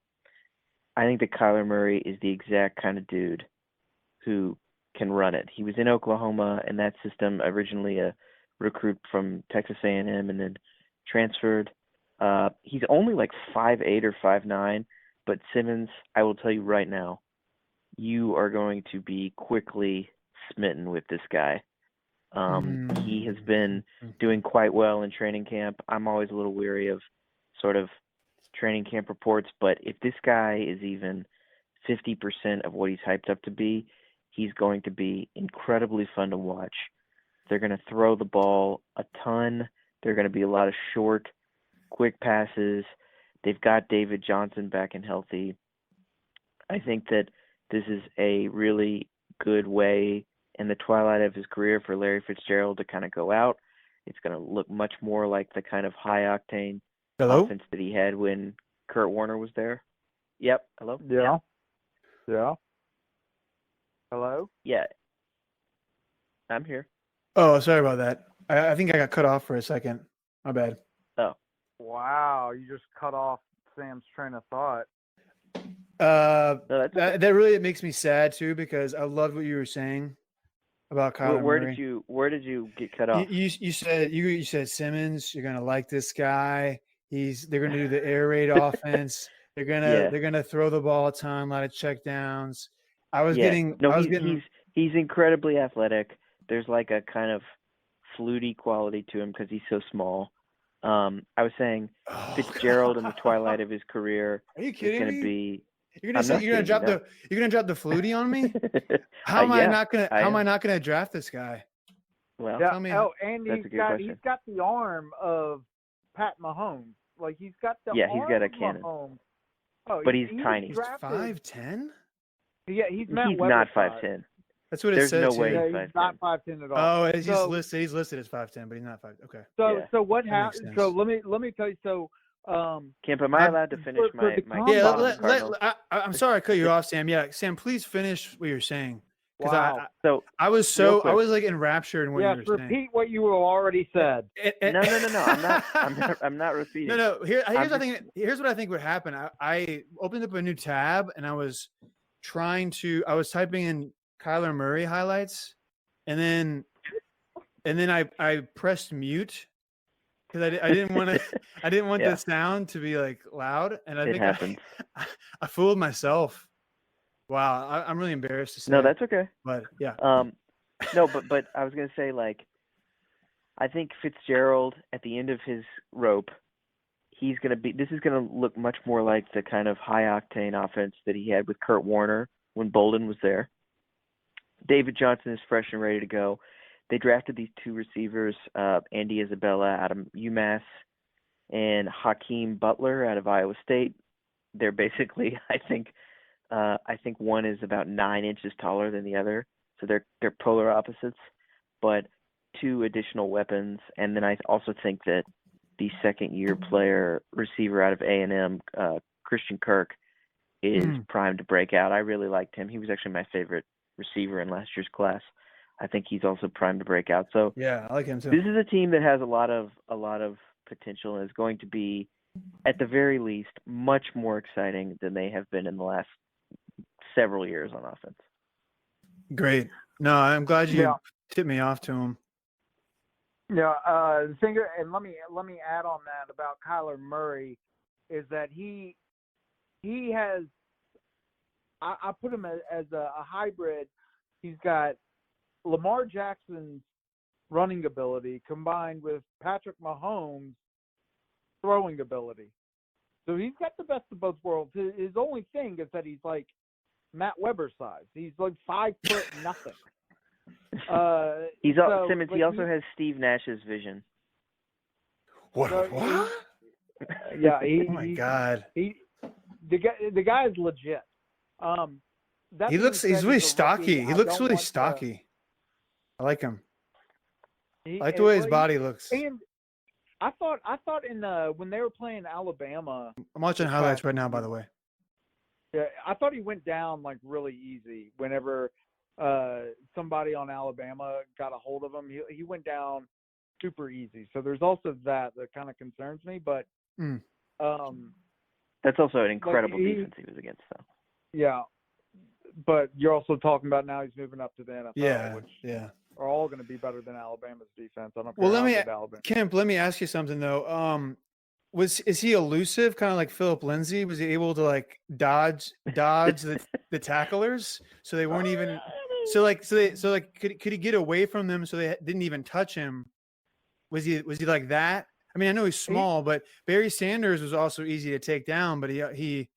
I think that Kyler Murray is the exact kind of dude who can run it. He was in Oklahoma in that system, originally a recruit from Texas A&M and then transferred. He's only like 5'8" or 5'9", but Simmons, I will tell you right now, you are going to be quickly smitten with this guy. He has been doing quite well in training camp. I'm always a little weary of sort of training camp reports, but if this guy is even 50% of what he's hyped up to be, he's going to be incredibly fun to watch. They're going to throw the ball a ton. There are going to be a lot of short, quick passes. They've got David Johnson back and healthy. I think that this is a really good way in the twilight of his career for Larry Fitzgerald to kind of go out. It's going to look much more like the kind of high-octane offense that he had when Kurt Warner was there. Yep. Hello? Yeah. Hello? Yeah. I'm here. Oh, sorry about that. I think I got cut off for a second. My bad. Oh. Wow, you just cut off Sam's train of thought. That really makes me sad too, because I loved what you were saying about Kyler Murray. Where did you get cut off? You said Simmons, you're gonna like this guy. They're gonna do the air raid offense. They're gonna throw the ball a ton, a lot of check downs. He's incredibly athletic. There's like a kind of fluty quality to him because he's so small. I was saying Fitzgerald in the twilight of his career. Are you kidding me? Be. You're gonna drop the fluty on me? How am I not gonna draft this guy? Well, yeah. tell me. And he's got the arm of Pat Mahomes. Like he's got the arm he's got a cannon. Mahomes. Oh, but he's tiny. He's 5'10". Yeah, he's not 5'10". That's what it said. There's no way he's not 5'10" at all. Oh, he's listed as 5'10", but he's not 5'. Okay. So what happened? So let me tell you. So Kemp, am I allowed to finish my? I'm sorry I cut you off, Sam. Yeah, Sam, please finish what you're saying. Wow. I was like enraptured in what you were saying. Repeat what you already said. No. I'm not repeating. No. Here's what I think would happen. I opened up a new tab and I was typing in Kyler Murray highlights, and then I pressed mute, because I didn't want to. I didn't want Yeah. the sound to be like loud, and I It think happens. I fooled myself. Wow, I'm really embarrassed to say. No, that's okay. But yeah. No, but I was gonna say, like, I think Fitzgerald at the end of his rope, this is gonna look much more like the kind of high octane offense that he had with Kurt Warner when Bolden was there. David Johnson is fresh and ready to go. They drafted these two receivers, Andy Isabella out of UMass and Hakeem Butler out of Iowa State. They're basically, I think one is about 9 inches taller than the other, so they're polar opposites, but two additional weapons. And then I also think that the second-year player receiver out of A&M, Christian Kirk, is primed to break out. I really liked him. He was actually my favorite receiver in last year's class. I think he's also primed to break out. So Yeah, I like him too. this is a team that has a lot of potential and is going to be, at the very least, much more exciting than they have been in the last several years on offense. Great. No, I'm glad you tipped me off to him. Yeah, the thing, and let me add on that about Kyler Murray is that he has. I put him as a hybrid. He's got Lamar Jackson's running ability combined with Patrick Mahomes' throwing ability. So he's got the best of both worlds. His only thing is that he's like Matt Weber size. He's like 5 foot nothing. Simmons. He also has Steve Nash's vision. What? Yeah. Oh my God. The guy is legit. He's really stocky. He looks really stocky. I like him. I like the way his body looks. And I thought in when they were playing Alabama. I'm watching highlights right now, by the way. Yeah, I thought he went down like really easy whenever somebody on Alabama got a hold of him. He went down super easy. So there's also that kind of concerns me. But that's also an incredible defense he was against, though. Yeah, but you're also talking about now he's moving up to the NFL, which are all going to be better than Alabama's defense. I don't care how good Alabama. Kemp, let me ask you something though. Is he elusive, kind of like Philip Lindsay? Was he able to like dodge the tacklers so they weren't even could he get away from them so they didn't even touch him? Was he like that? I mean, I know he's small, but Barry Sanders was also easy to take down, but he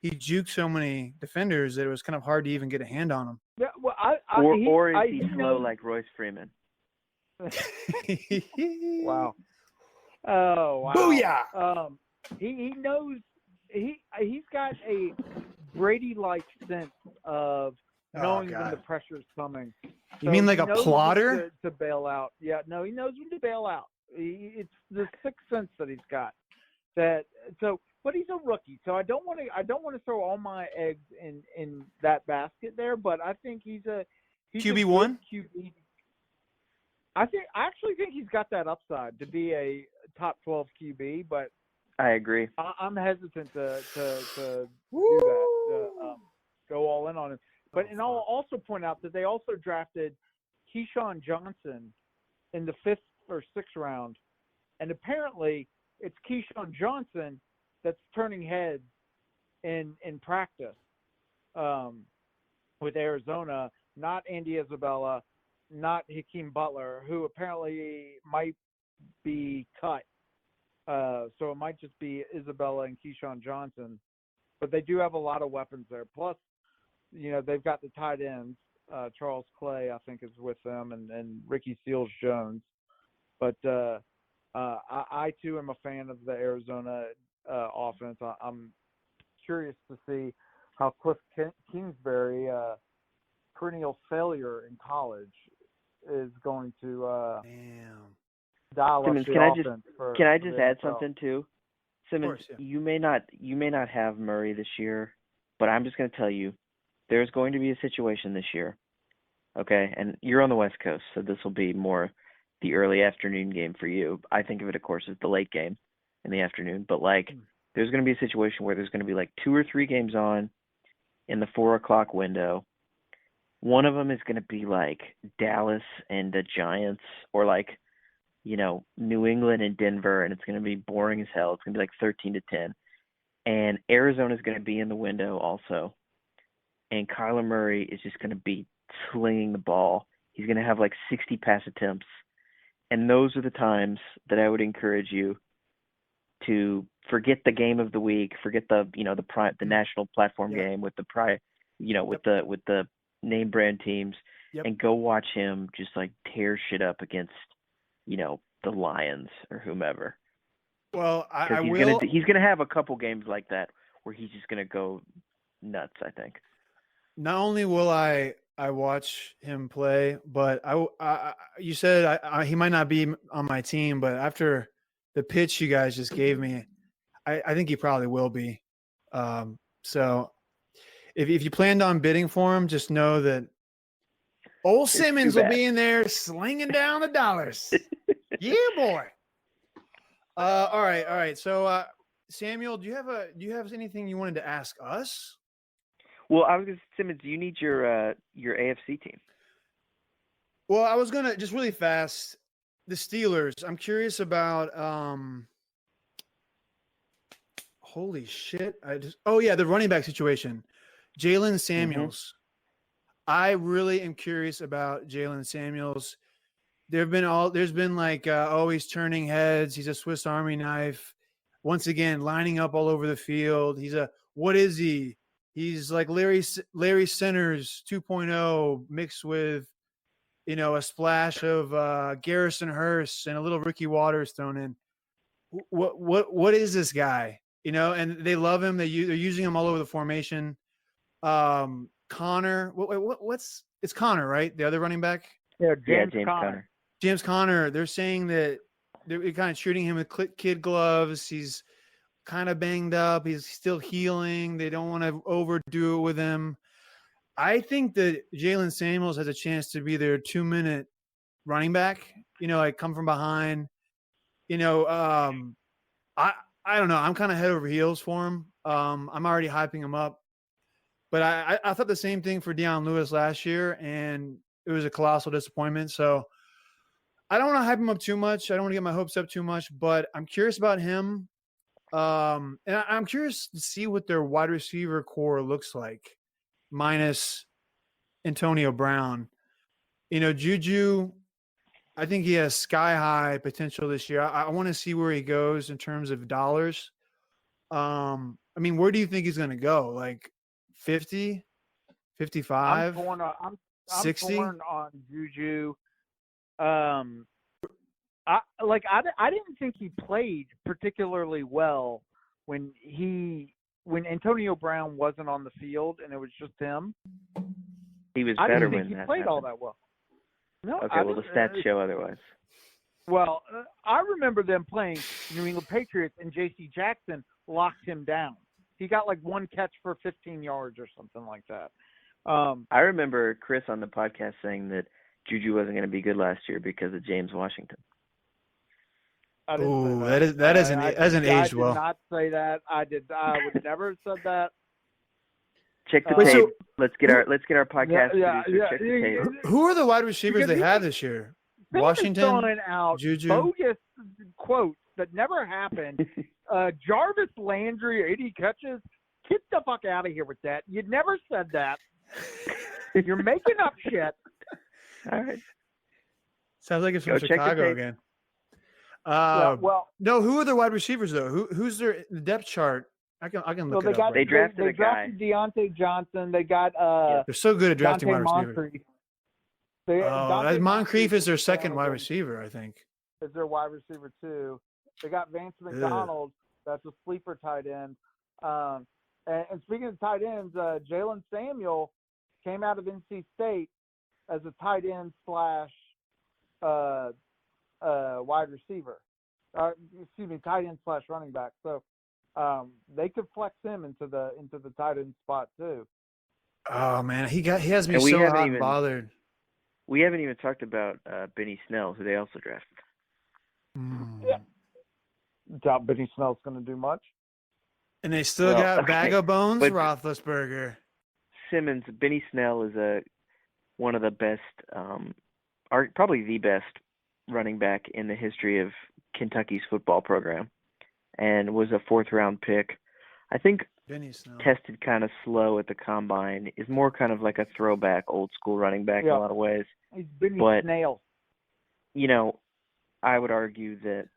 juked so many defenders that it was kind of hard to even get a hand on him. Yeah, well, or is he slow like Royce Freeman? Wow. Oh, wow. Booyah! He knows he's got a Brady-like sense of knowing when the pressure's coming. You mean like a plotter? To bail out. Yeah, no, he knows when to bail out. It's the sixth sense that he's got. But he's a rookie, so I don't want to throw all my eggs in that basket there. But I think he's QB1. QB. I actually think he's got that upside to be a top 12 QB, but I agree. I'm hesitant to do that, go all in on him. But and I'll also point out that they also drafted Keyshawn Johnson in the 5th or 6th round, and apparently it's Keyshawn Johnson that's turning heads in practice with Arizona, not Andy Isabella, not Hakeem Butler, who apparently might be cut. So it might just be Isabella and Keyshawn Johnson. But they do have a lot of weapons there. Plus, they've got the tight ends. Charles Clay, I think, is with them, and Ricky Seals-Jones. But I, too, am a fan of the Arizona offense. I'm curious to see how Cliff Kingsbury, perennial failure in college, is going to dial up the offense. Can I just add something too? Simmons, course, yeah. you may not have Murray this year, but I'm just going to tell you, there's going to be a situation this year, okay? And you're on the West Coast, so this will be more the early afternoon game for you. I think of it, of course, as the late game in the afternoon. But, there's going to be a situation where there's going to be, 2 or 3 games on in the 4 o'clock window. One of them is going to be, Dallas and the Giants, or, New England and Denver, and it's going to be boring as hell. It's going to be like 13-10. And Arizona's going to be in the window also. And Kyler Murray is just going to be slinging the ball. He's going to have like 60 pass attempts. And those are the times that I would encourage you to forget the game of the week, forget the national platform game with the with the name brand teams, and go watch him just like tear shit up against, the Lions or whomever. Well, he's gonna have a couple games like that where he's just gonna go nuts, I think. Not only will I watch him play, but you said he might not be on my team, but after the pitch you guys just gave me, I think he probably will be. So if you planned on bidding for him, just know that old Simmons will be in there slinging down the dollars. Yeah, boy. All right. So, Samuel, do you have anything you wanted to ask us? Well, I was going to say, Simmons, do you need your AFC team? Well, I was gonna just really fast the Steelers. I'm curious about holy shit! The running back situation, Jalen Samuels. I really am curious about Jalen Samuels. There's been like always turning heads. He's a Swiss Army knife. Once again, lining up all over the field. What is he? He's like Larry Centers 2.0 mixed with, a splash of Garrison Hurst and a little Ricky Waters thrown in. What is this guy? And they love him. They're using him all over the formation. Connor, it's Connor, right? The other running back. Yeah, James Conner. James Conner. They're saying that they're kind of treating him with kid gloves. He's kind of banged up. He's still healing. They don't want to overdo it with him. I think that Jalen Samuels has a chance to be their 2-minute running back, like come from behind, I don't know. I'm kind of head over heels for him. I'm already hyping him up, but I thought the same thing for Deion Lewis last year, and it was a colossal disappointment. So I don't want to hype him up too much. I don't want to get my hopes up too much, but I'm curious about him. And I'm curious to see what their wide receiver core looks like, minus Antonio Brown. Juju, I think he has sky high potential this year. I want to see where he goes in terms of dollars. Where do you think he's going to go? Like 50, 55, I'm 60? torn on Juju. I didn't think he played particularly well when Antonio Brown wasn't on the field and it was just him. He was I better didn't think when he that played happened. all that well. No, okay, well the stats show otherwise. Well, I remember them playing New England Patriots and J.C. Jackson locked him down. He got like one catch for 15 yards or something like that. I remember Chris on the podcast saying that Juju wasn't going to be good last year because of James Washington. Oh, that hasn't aged well. I did not say that. I would never have said that. Check the tape. Let's get our podcast producer check the tape. Who are the wide receivers they have this year? Washington, throwing out Juju, bogus quotes that never happened. Jarvis Landry, 80 catches. Get the fuck out of here with that. You never said that. You're making up shit. All right. Sounds like it's from Chicago again. No. Who are the wide receivers though? Who's their depth chart? I can look it up. They drafted a guy. Deontay Johnson. They got they're so good at drafting wide receivers. Moncrief. Moncrief is their second wide receiver, I think. Is their wide receiver too? They got Vance McDonald. That's a sleeper tight end. And speaking of tight ends, Jalen Samuel came out of NC State as a tight end / wide receiver. Tight end / running back. So they could flex him into the tight end spot too. Oh man, he has me so hot and bothered. We haven't even talked about Benny Snell, who they also drafted. Yeah. Doubt Benny Snell's going to do much. And they still got bag of bones, Roethlisberger. Simmons, Benny Snell is one of the best, probably the best running back in the history of Kentucky's football program and was a 4th-round pick. I think Benny Snell. tested kind of slow at the combine, is more kind of like a throwback, old-school running back in a lot of ways. He's Benny But, Snail. you know, I would argue that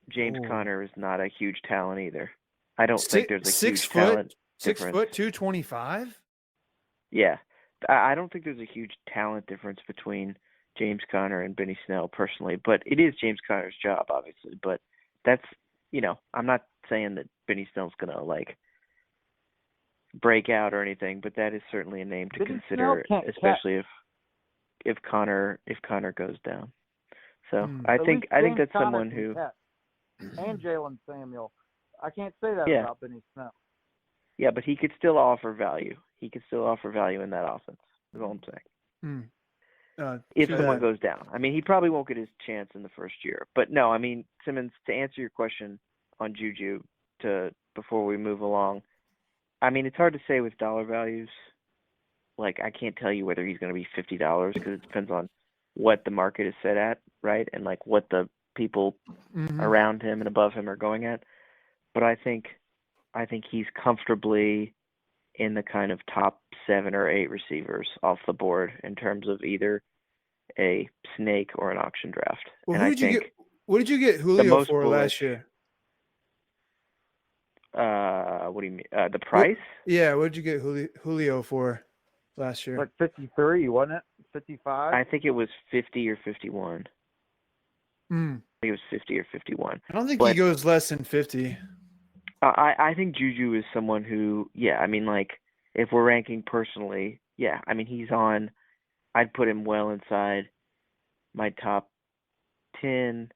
James Conner is not a huge talent either. I don't think there's a huge talent difference. 6', 225? Yeah. I don't think there's a huge talent difference between James Conner and Benny Snell personally, but it is James Conner's job, obviously. But that's, I'm not saying that Benny Snell's going to, like, break out or anything, but that is certainly a name to consider, especially if Conner goes down. So I think that's someone who and Jalen Samuel. I can't say that about Benny Snell. Yeah, but he could still offer value. He could still offer value in that offense. Is all I'm saying. If someone goes down, I mean, he probably won't get his chance in the first year. But no, I mean, Simmons, to answer your question on Juju, before we move along, I mean, it's hard to say with dollar values. Like, I can't tell you whether he's going to be $50 because it depends on what the market is set at, right? And like what the people around him and above him are going at. But I think he's comfortably in the kind of top 7 or 8 receivers off the board in terms of either a snake or an auction draft. Well, and what did you get Julio for last year? What do you mean? The price? What did you get Julio for last year? Like 53, wasn't it? 55? I think it was 50 or 51. I think it was 50 or 51. I don't think he goes less than 50. I think Juju is someone who, I mean, like, if we're ranking personally, I mean, he's on, I'd put him well inside my top 10.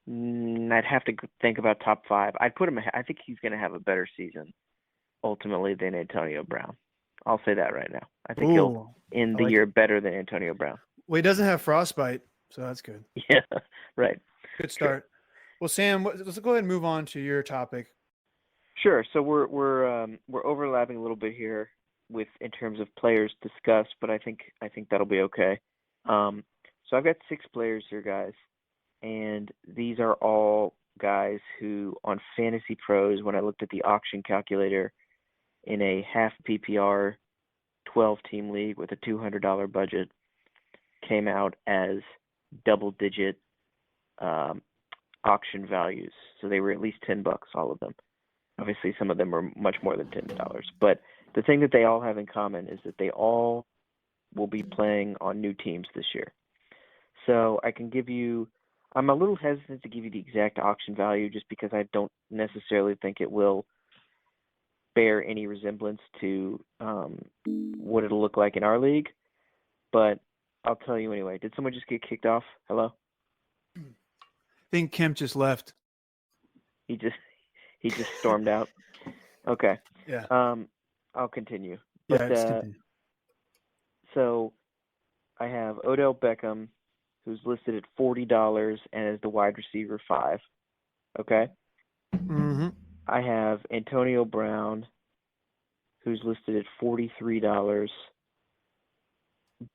I'd have to think about top 5. I think he's going to have a better season ultimately than Antonio Brown. I'll say that right now. I think he'll end the year better than Antonio Brown. Well, he doesn't have frostbite, so that's good. Yeah, right. Good start. Sure. Well, Sam, let's go ahead and move on to your topic. Sure. So we're overlapping a little bit here in terms of players discussed, but I think that'll be okay. So I've got 6 players here, guys, and these are all guys who on Fantasy Pros, when I looked at the auction calculator in a half PPR 12-team league with a $200 budget, came out as double-digit auction values. So they were at least $10, all of them. Obviously, some of them are much more than $10. But the thing that they all have in common is that they all will be playing on new teams this year. So I'm a little hesitant to give you the exact auction value just because I don't necessarily think it will bear any resemblance to what it'll look like in our league. But I'll tell you anyway. Did someone just get kicked off? Hello? I think Kemp just left. He just stormed out. Okay. Yeah. I'll continue. But, continue. So I have Odell Beckham, who's listed at $40 and is the wide receiver 5. Okay. Mm-hmm. I have Antonio Brown, who's listed at $43,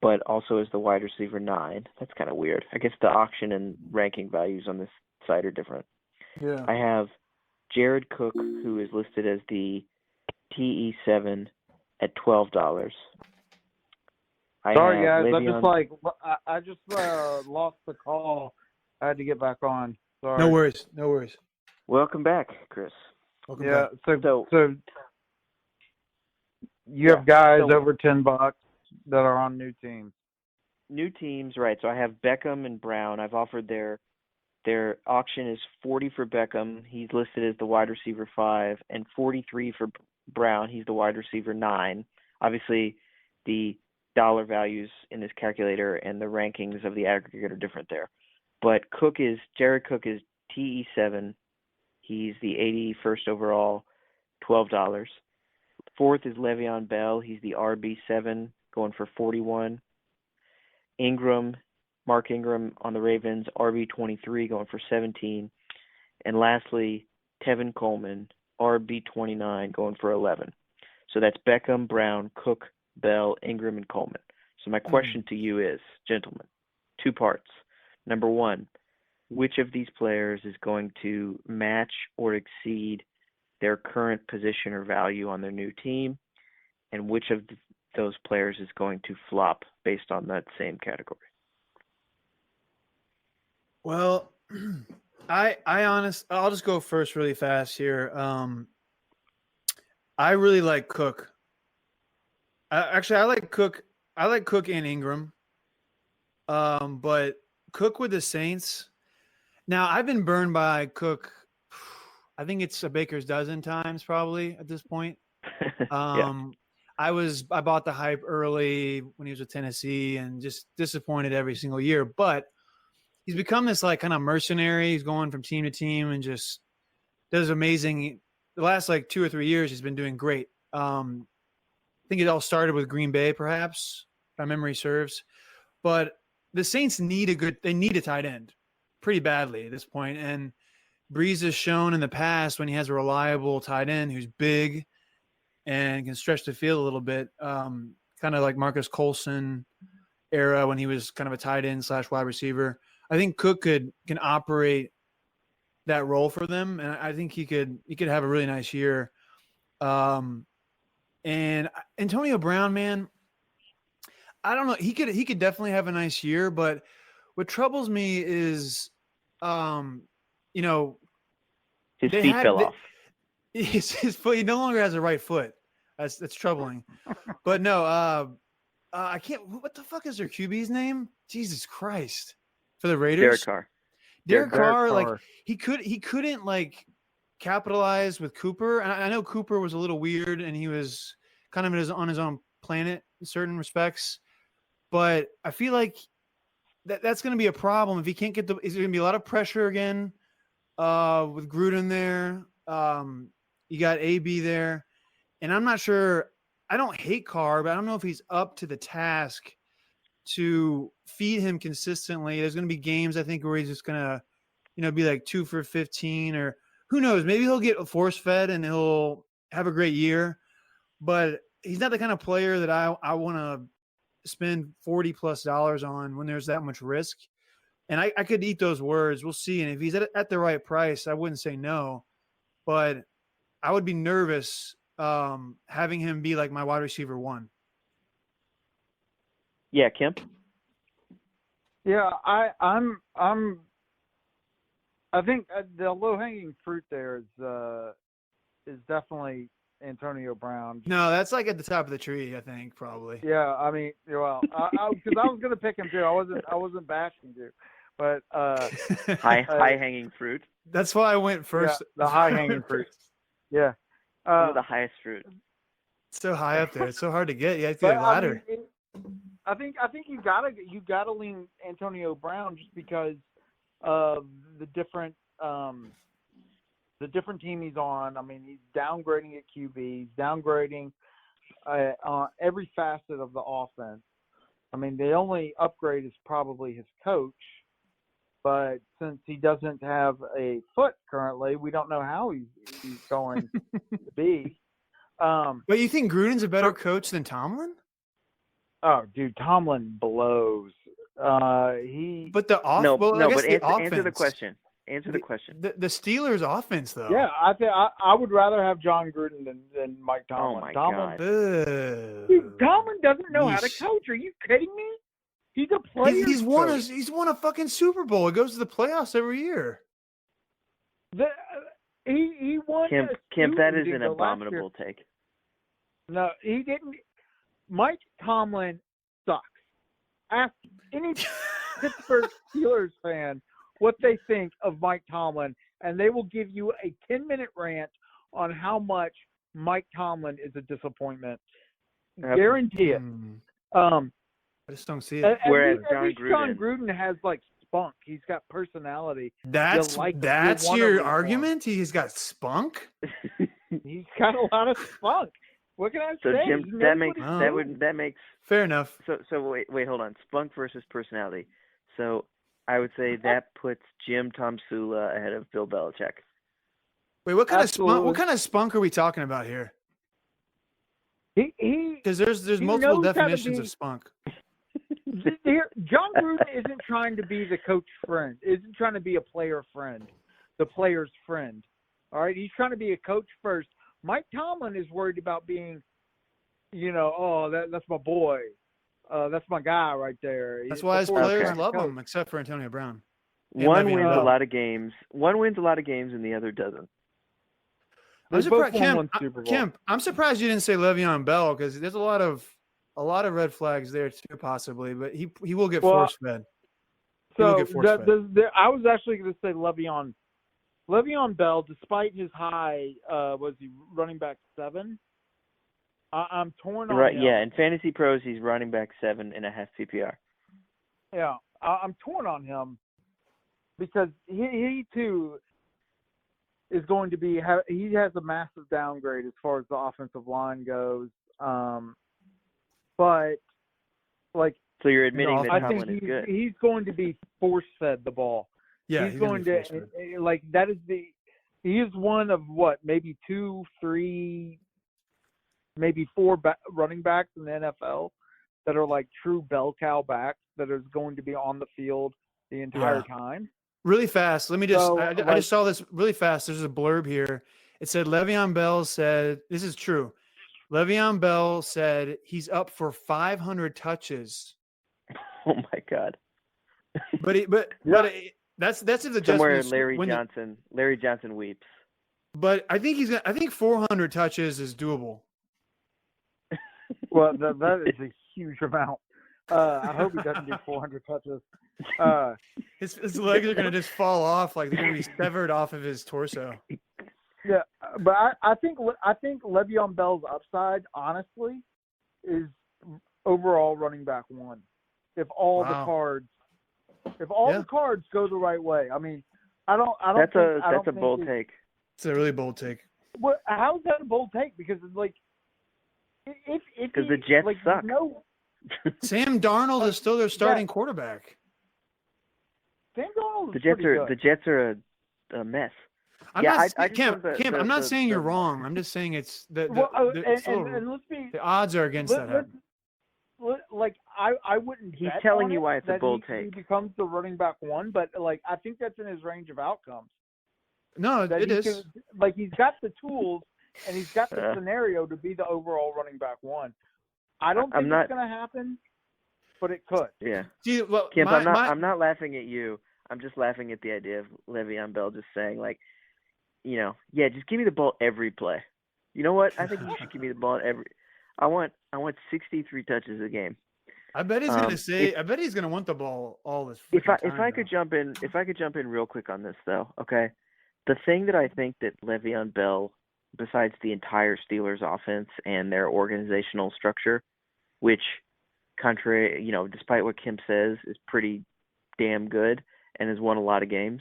but also is the wide receiver 9. That's kind of weird. I guess the auction and ranking values on this site are different. Yeah. I have Jared Cook, who is listed as the TE7 at $12. Sorry, guys. I just lost the call. I had to get back on. Sorry. No worries. Welcome back, Chris. Welcome back. So you have guys over $10 that are on new teams. New teams, right? So I have Beckham and Brown. I've offered their auction is $40 for Beckham. He's listed as the wide receiver 5, and $43 for Brown. He's the wide receiver 9. Obviously, the dollar values in this calculator and the rankings of the aggregate are different there. But Jared Cook is TE7. He's the 81st overall, $12. 4th is Le'Veon Bell. He's the RB7, going for $41. Mark Ingram on the Ravens, RB23, going for $17. And lastly, Tevin Coleman, RB29, going for $11. So that's Beckham, Brown, Cook, Bell, Ingram, and Coleman. So my question to you is, gentlemen, 2 parts. Number one, which of these players is going to match or exceed their current position or value on their new team, and which of those players is going to flop based on that same category? Well, I'll just go first really fast here. I really like Cook. Actually, I like Cook. I like Cook and Ingram. But Cook with the Saints. Now, I've been burned by Cook. I think it's a baker's dozen times probably at this point. Yeah. I bought the hype early when he was with Tennessee and just disappointed every single year. But he's become this like kind of mercenary. He's going from team to team and just does amazing. The last like 2 or 3 years, he's been doing great. I think it all started with Green Bay, perhaps, if my memory serves. But the Saints need a tight end pretty badly at this point. And Breeze has shown in the past when he has a reliable tight end who's big and can stretch the field a little bit, kind of like Marcus Colson era when he was kind of a tight end / wide receiver. I think Cook can operate that role for them, and I think he could have a really nice year. And Antonio Brown, man, I don't know. He could definitely have a nice year, but what troubles me is, His feet fell off. His foot. He no longer has a right foot. That's troubling. But no, I can't. What the fuck is their QB's name? Jesus Christ, for the Raiders. Derek Carr. Like he couldn't like capitalize with Cooper. And I know Cooper was a little weird, and he was kind of on his own planet in certain respects. But I feel like that's going to be a problem if he can't get is there going to be a lot of pressure again with Gruden there. You got AB there, and I'm not sure. I don't hate Carr, but I don't know if he's up to the task to feed him consistently. There's going to be games, I think, where he's just going to, be like 2 for 15, or who knows? Maybe he'll get force fed and he'll have a great year. But he's not the kind of player that I want to spend $40+ on when there's that much risk. And I could eat those words. We'll see. And if he's at the right price, I wouldn't say no. But I would be nervous having him be like my wide receiver 1. Yeah, Kemp. Yeah, I think the low-hanging fruit there is definitely Antonio Brown. No, that's like at the top of the tree, I think, probably. Yeah, I mean, well, because I was going to pick him too. I wasn't bashing you, but high-hanging fruit. That's why I went first. Yeah, the high-hanging fruit. Yeah, the highest fruit. It's so high up there. It's so hard to get. You have to get a ladder. I think you gotta lean Antonio Brown just because of the different team he's on. I mean, he's downgrading at QB. He's downgrading on every facet of the offense. I mean, the only upgrade is probably his coach, but since he doesn't have a foot currently, we don't know how he's going to be. But you think Gruden's a better coach than Tomlin? Oh, dude, Tomlin blows. But the answer the question. Answer the question. The Steelers' offense, though. Yeah, I would rather have John Gruden than Mike Tomlin. Oh my God! Dude, Tomlin doesn't know how to coach. Are you kidding me? He's a player. He's won a fucking Super Bowl. He goes to the playoffs every year. He won. Kemp, that is an abominable take. No, he didn't. Mike Tomlin sucks. Ask any Pittsburgh Steelers fan what they think of Mike Tomlin, and they will give you a 10-minute rant on how much Mike Tomlin is a disappointment. Guarantee it. I just don't see it. Whereas John Gruden has like spunk. He's got personality. That's your argument? He's got spunk? He's got a lot of spunk. What can I say? So Jim, that makes fair enough. So wait, hold on. Spunk versus personality. So I would say that puts Jim Tomsula ahead of Bill Belichick. Wait, what kind of spunk? What kind of spunk are we talking about here? Because there's multiple definitions of spunk. John Gruden isn't trying to be the coach friend. Isn't trying to be a player friend, the player's friend. All right, he's trying to be a coach first. Mike Tomlin is worried about being, that's my boy. That's my guy right there. That's why his players love him, except for Antonio Brown. One wins a lot of games. One wins a lot of games, and the other doesn't. I'm surprised, Kemp, I'm surprised you didn't say Le'Veon Bell, because there's a lot of red flags there too, possibly. But he will get force fed. So I was actually going to say Le'Veon Bell, despite his high, was he running back 7? I'm torn on him. Yeah, in Fantasy Pros, he's running back 7.5 PPR. Yeah, I'm torn on him because he too is going to be he has a massive downgrade as far as the offensive line goes. But like, so you're admitting that I Tomlin think is good. He's going to be force fed the ball. Yeah, he's going to like that is he is one of maybe 2, 3, maybe 4 running backs in the NFL that are like true bell cow backs that is going to be on the field the entire time. Really fast. Let me just I just saw this really fast. There's a blurb here. It said Le'Veon Bell said, this is true. Le'Veon Bell said he's up for 500 touches. Oh my God. But that's if the somewhere Larry Johnson weeps. But I think 400 touches is doable. Well, that is a huge amount. I hope he doesn't do 400 touches. His legs are going to just fall off, like they're going to be severed off of his torso. Yeah, but I think Le'Veon Bell's upside, honestly, is overall running back 1. If all the cards go the right way. I mean, I don't. That's a bold take. It's a really bold take. Well, how is that a bold take? Because like, because the Jets suck. Sam Darnold is still their starting quarterback. Sam Darnold is the Jets are a mess. Kemp, I'm not saying you're wrong. I'm just saying it's the odds are against that. Like I wouldn't. He's telling you why it's a bold take. He becomes the running back 1, but like I think that's in his range of outcomes. No, it is. Like he's got the tools and he's got the scenario to be the overall running back 1. I don't think it's going to happen, but it could. Yeah. See, well, Kemp, I'm not laughing at you. I'm just laughing at the idea of Le'Veon Bell just saying, like, just give me the ball every play. You know what? I think you should give me the ball every. I want 63 touches a game. I bet he's going to say. I bet he's going to want the ball all this. If I could jump in real quick on this though, okay. The thing that I think that Le'Veon Bell, besides the entire Steelers offense and their organizational structure, which, contrary, despite what Kim says, is pretty damn good and has won a lot of games,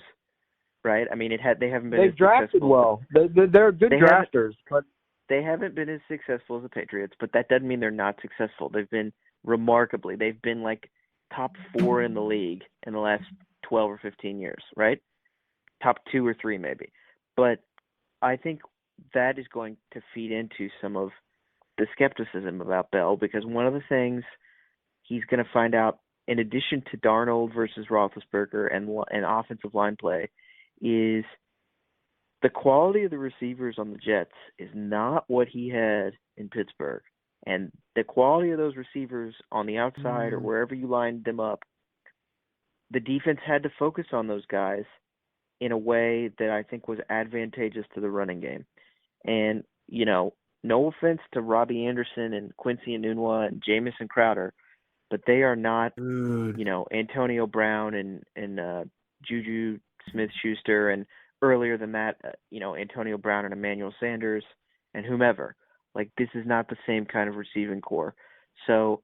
right? I mean, they haven't been. They've drafted well. They're good drafters, but they haven't been as successful as the Patriots. But that doesn't mean they're not successful. They've been remarkably. They've been like top 4 in the league in the last 12 or 15 years, right? Top 2 or 3 maybe. But I think that is going to feed into some of the skepticism about Bell, because one of the things he's going to find out, in addition to Darnold versus Roethlisberger and offensive line play, is the quality of the receivers on the Jets is not what he had in Pittsburgh. And the quality of those receivers on the outside or wherever you lined them up, the defense had to focus on those guys in a way that I think was advantageous to the running game. And, no offense to Robbie Anderson and Quincy Enunwa and Jamison Crowder, but they are not, Antonio Brown and Juju Smith-Schuster, and earlier than that, Antonio Brown and Emmanuel Sanders and whomever. Like, this is not the same kind of receiving core. So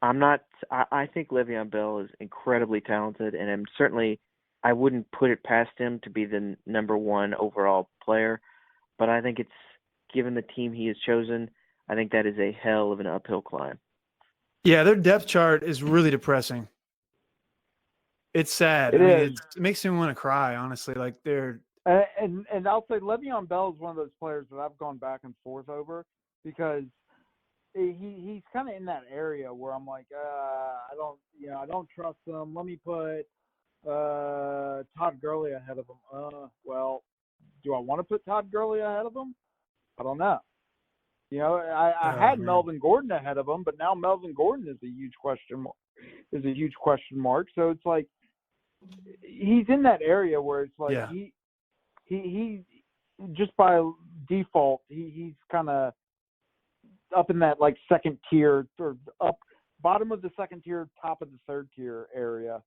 I think Le'Veon Bell is incredibly talented, and I wouldn't put it past him to be the number 1 overall player, but I think given the team he has chosen, I think that is a hell of an uphill climb. Yeah, their depth chart is really depressing. It's sad. It makes me want to cry, honestly. Like they're and I'll say Le'Veon Bell is one of those players that I've gone back and forth over, because he's kind of in that area where I'm like, I don't trust him. Let me put Todd Gurley ahead of him. Well, do I want to put Todd Gurley ahead of him? I don't know. I had Melvin Gordon ahead of him, but now Melvin Gordon is a huge question mark. So it's like he's in that area where it's like he just by default he's kind of up in that like second tier or up bottom of the second tier, top of the third tier area,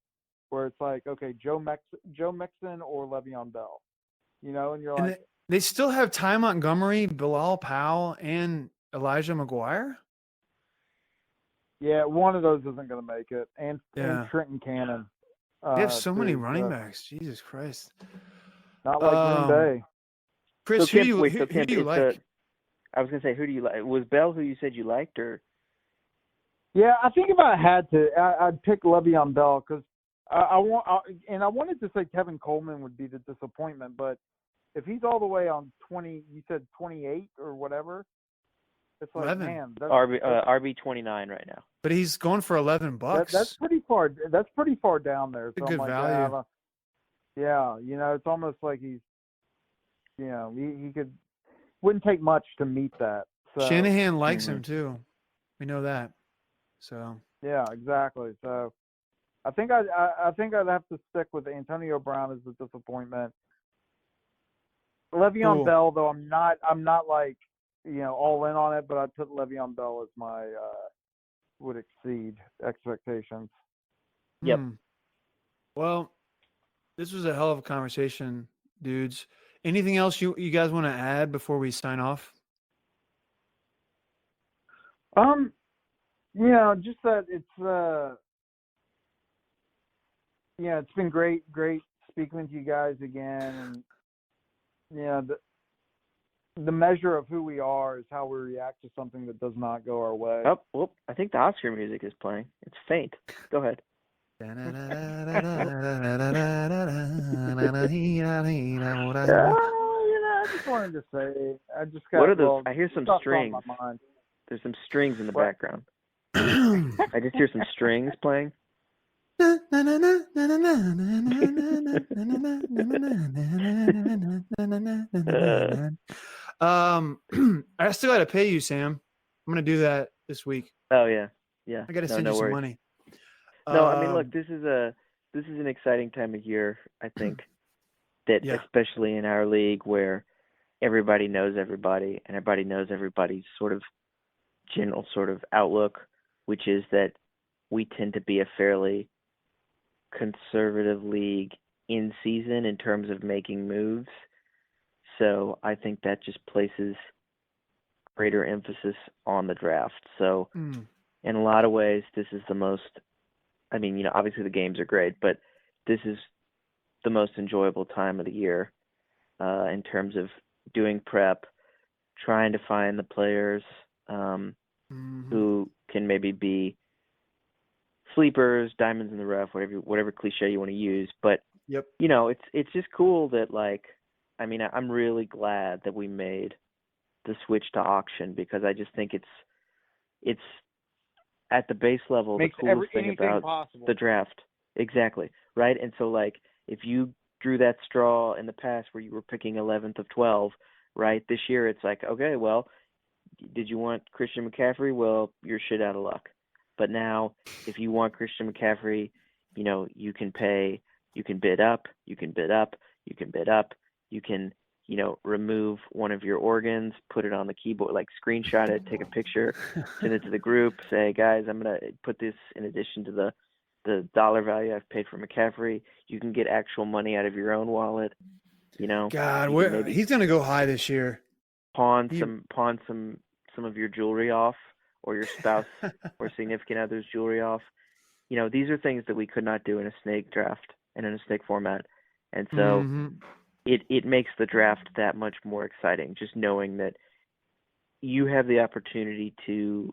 where it's like, okay, Joe Mixon or Le'Veon Bell, and you're like, they still have Ty Montgomery, Bilal Powell, and Elijah McGuire. Yeah, one of those isn't going to make it, and Trenton Cannon. They have so many running backs. Jesus Christ! Not like Green Bay. Chris, who do you like? I was going to say, who do you like? Was Bell who you said you liked, or? Yeah, I think if I had to, I'd pick Le'Veon Bell because I wanted to say Kevin Coleman would be the disappointment, but if he's all the way on 20, you said 28 or whatever, it's like, 11. Man, that's RB 29 right now. But he's going for $11. That's pretty far. That's pretty far down there. So good value. It's almost like he's, he wouldn't take much to meet that. So, Shanahan likes him too. We know that. So yeah, exactly. So I think I'd have to stick with Antonio Brown as the disappointment. Le'Veon Bell, though, I'm not like all in on it, but I'd put Le'Veon Bell as my would exceed expectations. Yep. Well, this was a hell of a conversation, dudes. Anything else you guys want to add before we sign off? Just that it's it's been great speaking with you guys again, and the measure of who we are is how we react to something that does not go our way. Oh, I think the Oscar music is playing. It's faint. Go ahead. I just wanted to say, what are those? I hear some strings. There's some strings in the background. I just hear some strings playing. I still got to pay you, Sam. I'm going to do that this week. Oh yeah. I got to send you some money. No, I mean, look, this is an exciting time of year. I think that especially in our league where everybody knows everybody and everybody knows everybody's sort of general sort of outlook, which is that we tend to be a fairly conservative league in season in terms of making moves. So I think that just places greater emphasis on the draft. So in a lot of ways, this is the most, I mean, obviously the games are great, but this is the most enjoyable time of the year in terms of doing prep, trying to find the players who can maybe be sleepers, diamonds in the rough, whatever cliche you want to use. But it's just cool that I'm really glad that we made the switch to auction, because I just think it's at the base level the coolest thing about the draft. Exactly. Right. And so if you drew that straw in the past where you were picking 11th of 12, right, this year it's like, okay, well, did you want Christian McCaffrey? Well, you're shit out of luck. But now if you want Christian McCaffrey, you can pay, you can bid up, you can bid up, you can bid up, you can, remove one of your organs, put it on the keyboard, screenshot it, take a picture, send it to the group, say, guys, I'm going to put this in addition to the dollar value I've paid for McCaffrey. You can get actual money out of your own wallet. God, he's going to go high this year. Pawn some of your jewelry off, or your spouse or significant other's jewelry off. These are things that we could not do in a snake draft and in a snake format. And so it makes the draft that much more exciting, just knowing that you have the opportunity to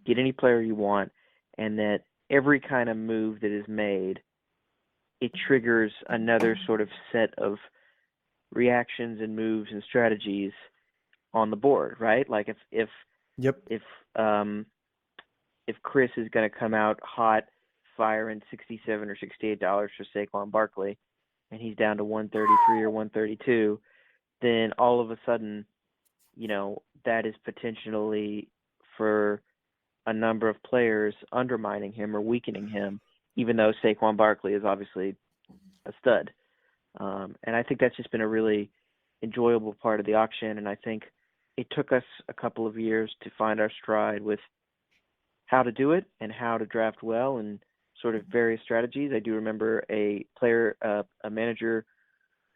get any player you want, and that every kind of move that is made, it triggers another sort of set of reactions and moves and strategies on the board, right? If Yep. If Chris is going to come out hot, firing $67 or $68 for Saquon Barkley, and he's down to 133 or 132, then all of a sudden, that is potentially for a number of players undermining him or weakening him, even though Saquon Barkley is obviously a stud. And I think that's just been a really enjoyable part of the auction. And I think it took us a couple of years to find our stride with how to do it and how to draft well and sort of various strategies. I do remember a manager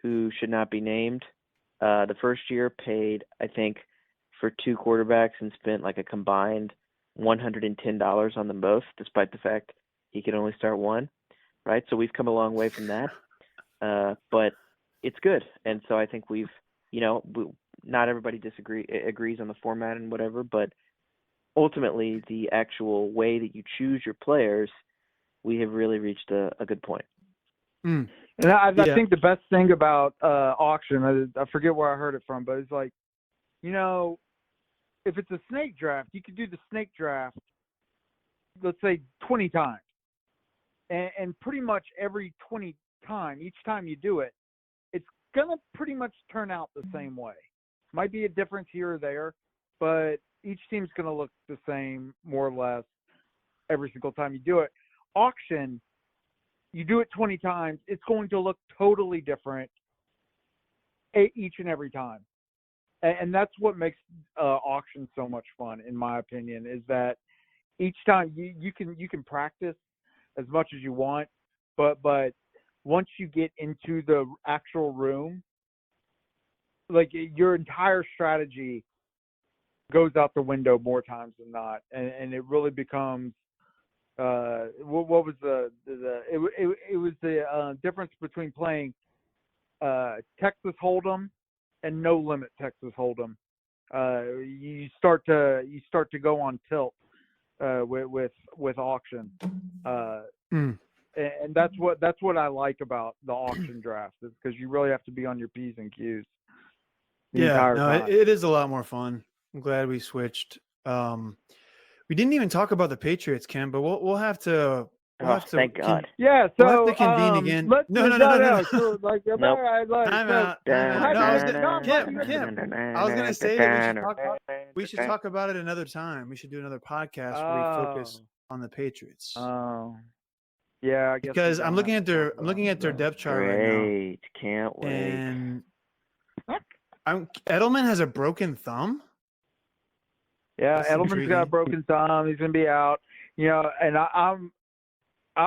who should not be named, the first year paid, I think, for 2 quarterbacks and spent like a combined $110 on them both, despite the fact he could only start one, right? So we've come a long way from that, but it's good. And so I think we've, not everybody agrees on the format and whatever, but ultimately the actual way that you choose your players, we have really reached a good point. And I think the best thing about auction, I forget where I heard it from, but it's like, if it's a snake draft, you could do the snake draft, let's say 20 times. And pretty much every 20 time, each time you do it, it's going to pretty much turn out the same way. Might be a difference here or there, but each team's going to look the same, more or less, every single time you do it. Auction, you do it 20 times, it's going to look totally different each and every time. And that's what makes auction so much fun, in my opinion, is that each time you can practice as much as you want, but once you get into the actual room, like your entire strategy goes out the window more times than not, and it really becomes what was it was the difference between playing Texas Hold'em and no limit Texas Hold'em. You start to go on tilt with auction, and that's what I like about the auction draft, is because you really have to be on your P's and Q's. It is a lot more fun. I'm glad we switched. We didn't even talk about the Patriots, Ken, but we'll have to. Thank God. Yeah, so we'll have to convene again. No. So, like, nope. Time out. Kim, I was gonna say that we should talk about it another time. We should do another podcast where we focus on the Patriots. Yeah, I guess because I'm looking at their depth chart right now. Great, can't wait. And Edelman has a broken thumb. Yeah, That's Edelman's intriguing. got a broken thumb. He's gonna be out. And I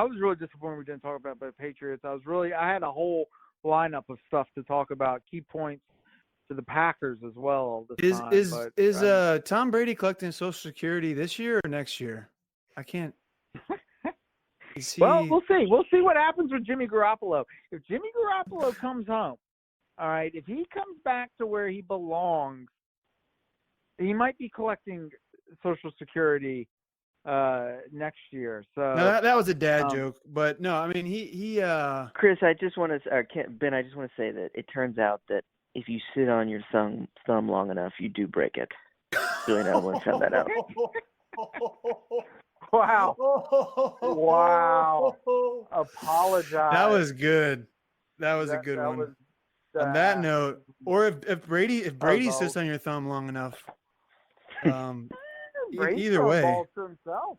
was really disappointed we didn't talk about the Patriots. I had a whole lineup of stuff to talk about, key points to the Packers as well. Is Tom Brady collecting Social Security this year or next year? I can't. Well, we'll see. We'll see what happens with Jimmy Garoppolo. If Jimmy Garoppolo comes home, all right, if he comes back to where he belongs, he might be collecting Social Security next year. So no, that was a dad joke, but no, I mean he. Chris, I just want to, Ben, I just want to say that it turns out that if you sit on your thumb long enough, you do break it. Julian Edelman found that out. Wow! Apologize. That was good. That was a good one. On that note, or if Brady sits on your thumb long enough, either way. Ball to himself.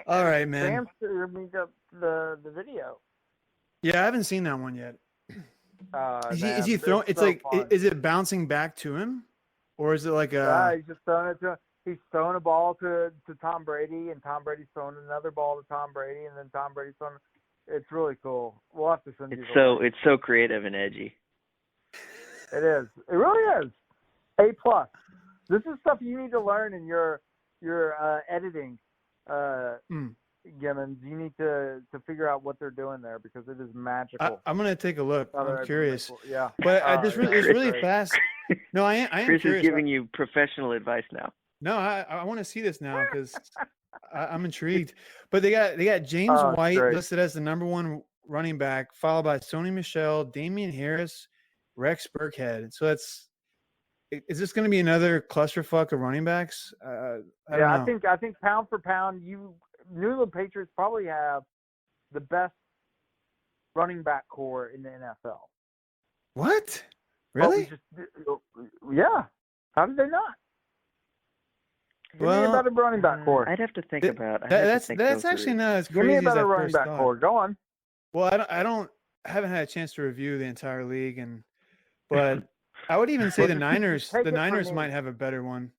All right, man. Kempster made up the video. Yeah, I haven't seen that one yet. Is he throwing? It's so like, fun. Is it bouncing back to him, or is it like Yeah, he's just throwing it to. He's throwing a ball to Tom Brady, and Tom Brady's throwing another ball to Tom Brady, and then Tom Brady's throwing. It's really cool. We'll have to send you. It's so creative and edgy. It is. It really is. A+. This is stuff you need to learn in your editing. Gimmons, you need to figure out what they're doing there, because it is magical. I'm gonna take a look. I'm curious. Really cool. Yeah, but it's really fast. No, I am Chris curious. is giving you professional advice now. No, I want to see this now because I'm intrigued. But they got James White listed as the #1 running back, followed by Sony Michel, Damian Harris, Rex Burkhead. So that's is this going to be another clusterfuck of running backs? I don't know. I think pound for pound, New England Patriots probably have the best running back core in the NFL. What? Really? Yeah. How did they not? Give me a better running back core. I'd have to think about. That's actually not as crazy Give me a as better I running first back thought. core. Go on. Well, I haven't had a chance to review the entire league, but I would even say the Niners. The Niners might have a better one.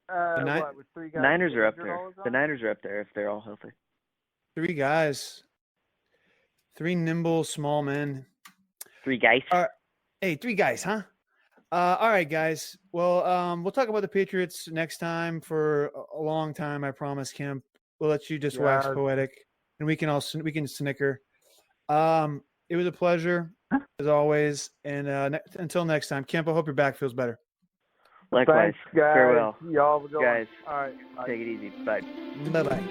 With 3 guys? Niners are up there. The Niners are up there if they're all healthy. 3 guys. 3 nimble, small men. 3 guys. Hey, 3 guys, huh? All right, guys. Well, we'll talk about the Patriots next time for a long time. I promise, Kemp. We'll let you just wax poetic, and we can snicker. It was a pleasure as always, and until next time, Kemp. I hope your back feels better. Likewise. Thanks, guys. Farewell. Y'all have a good guys. one. All right. Bye. Take it easy. Bye. Bye-bye.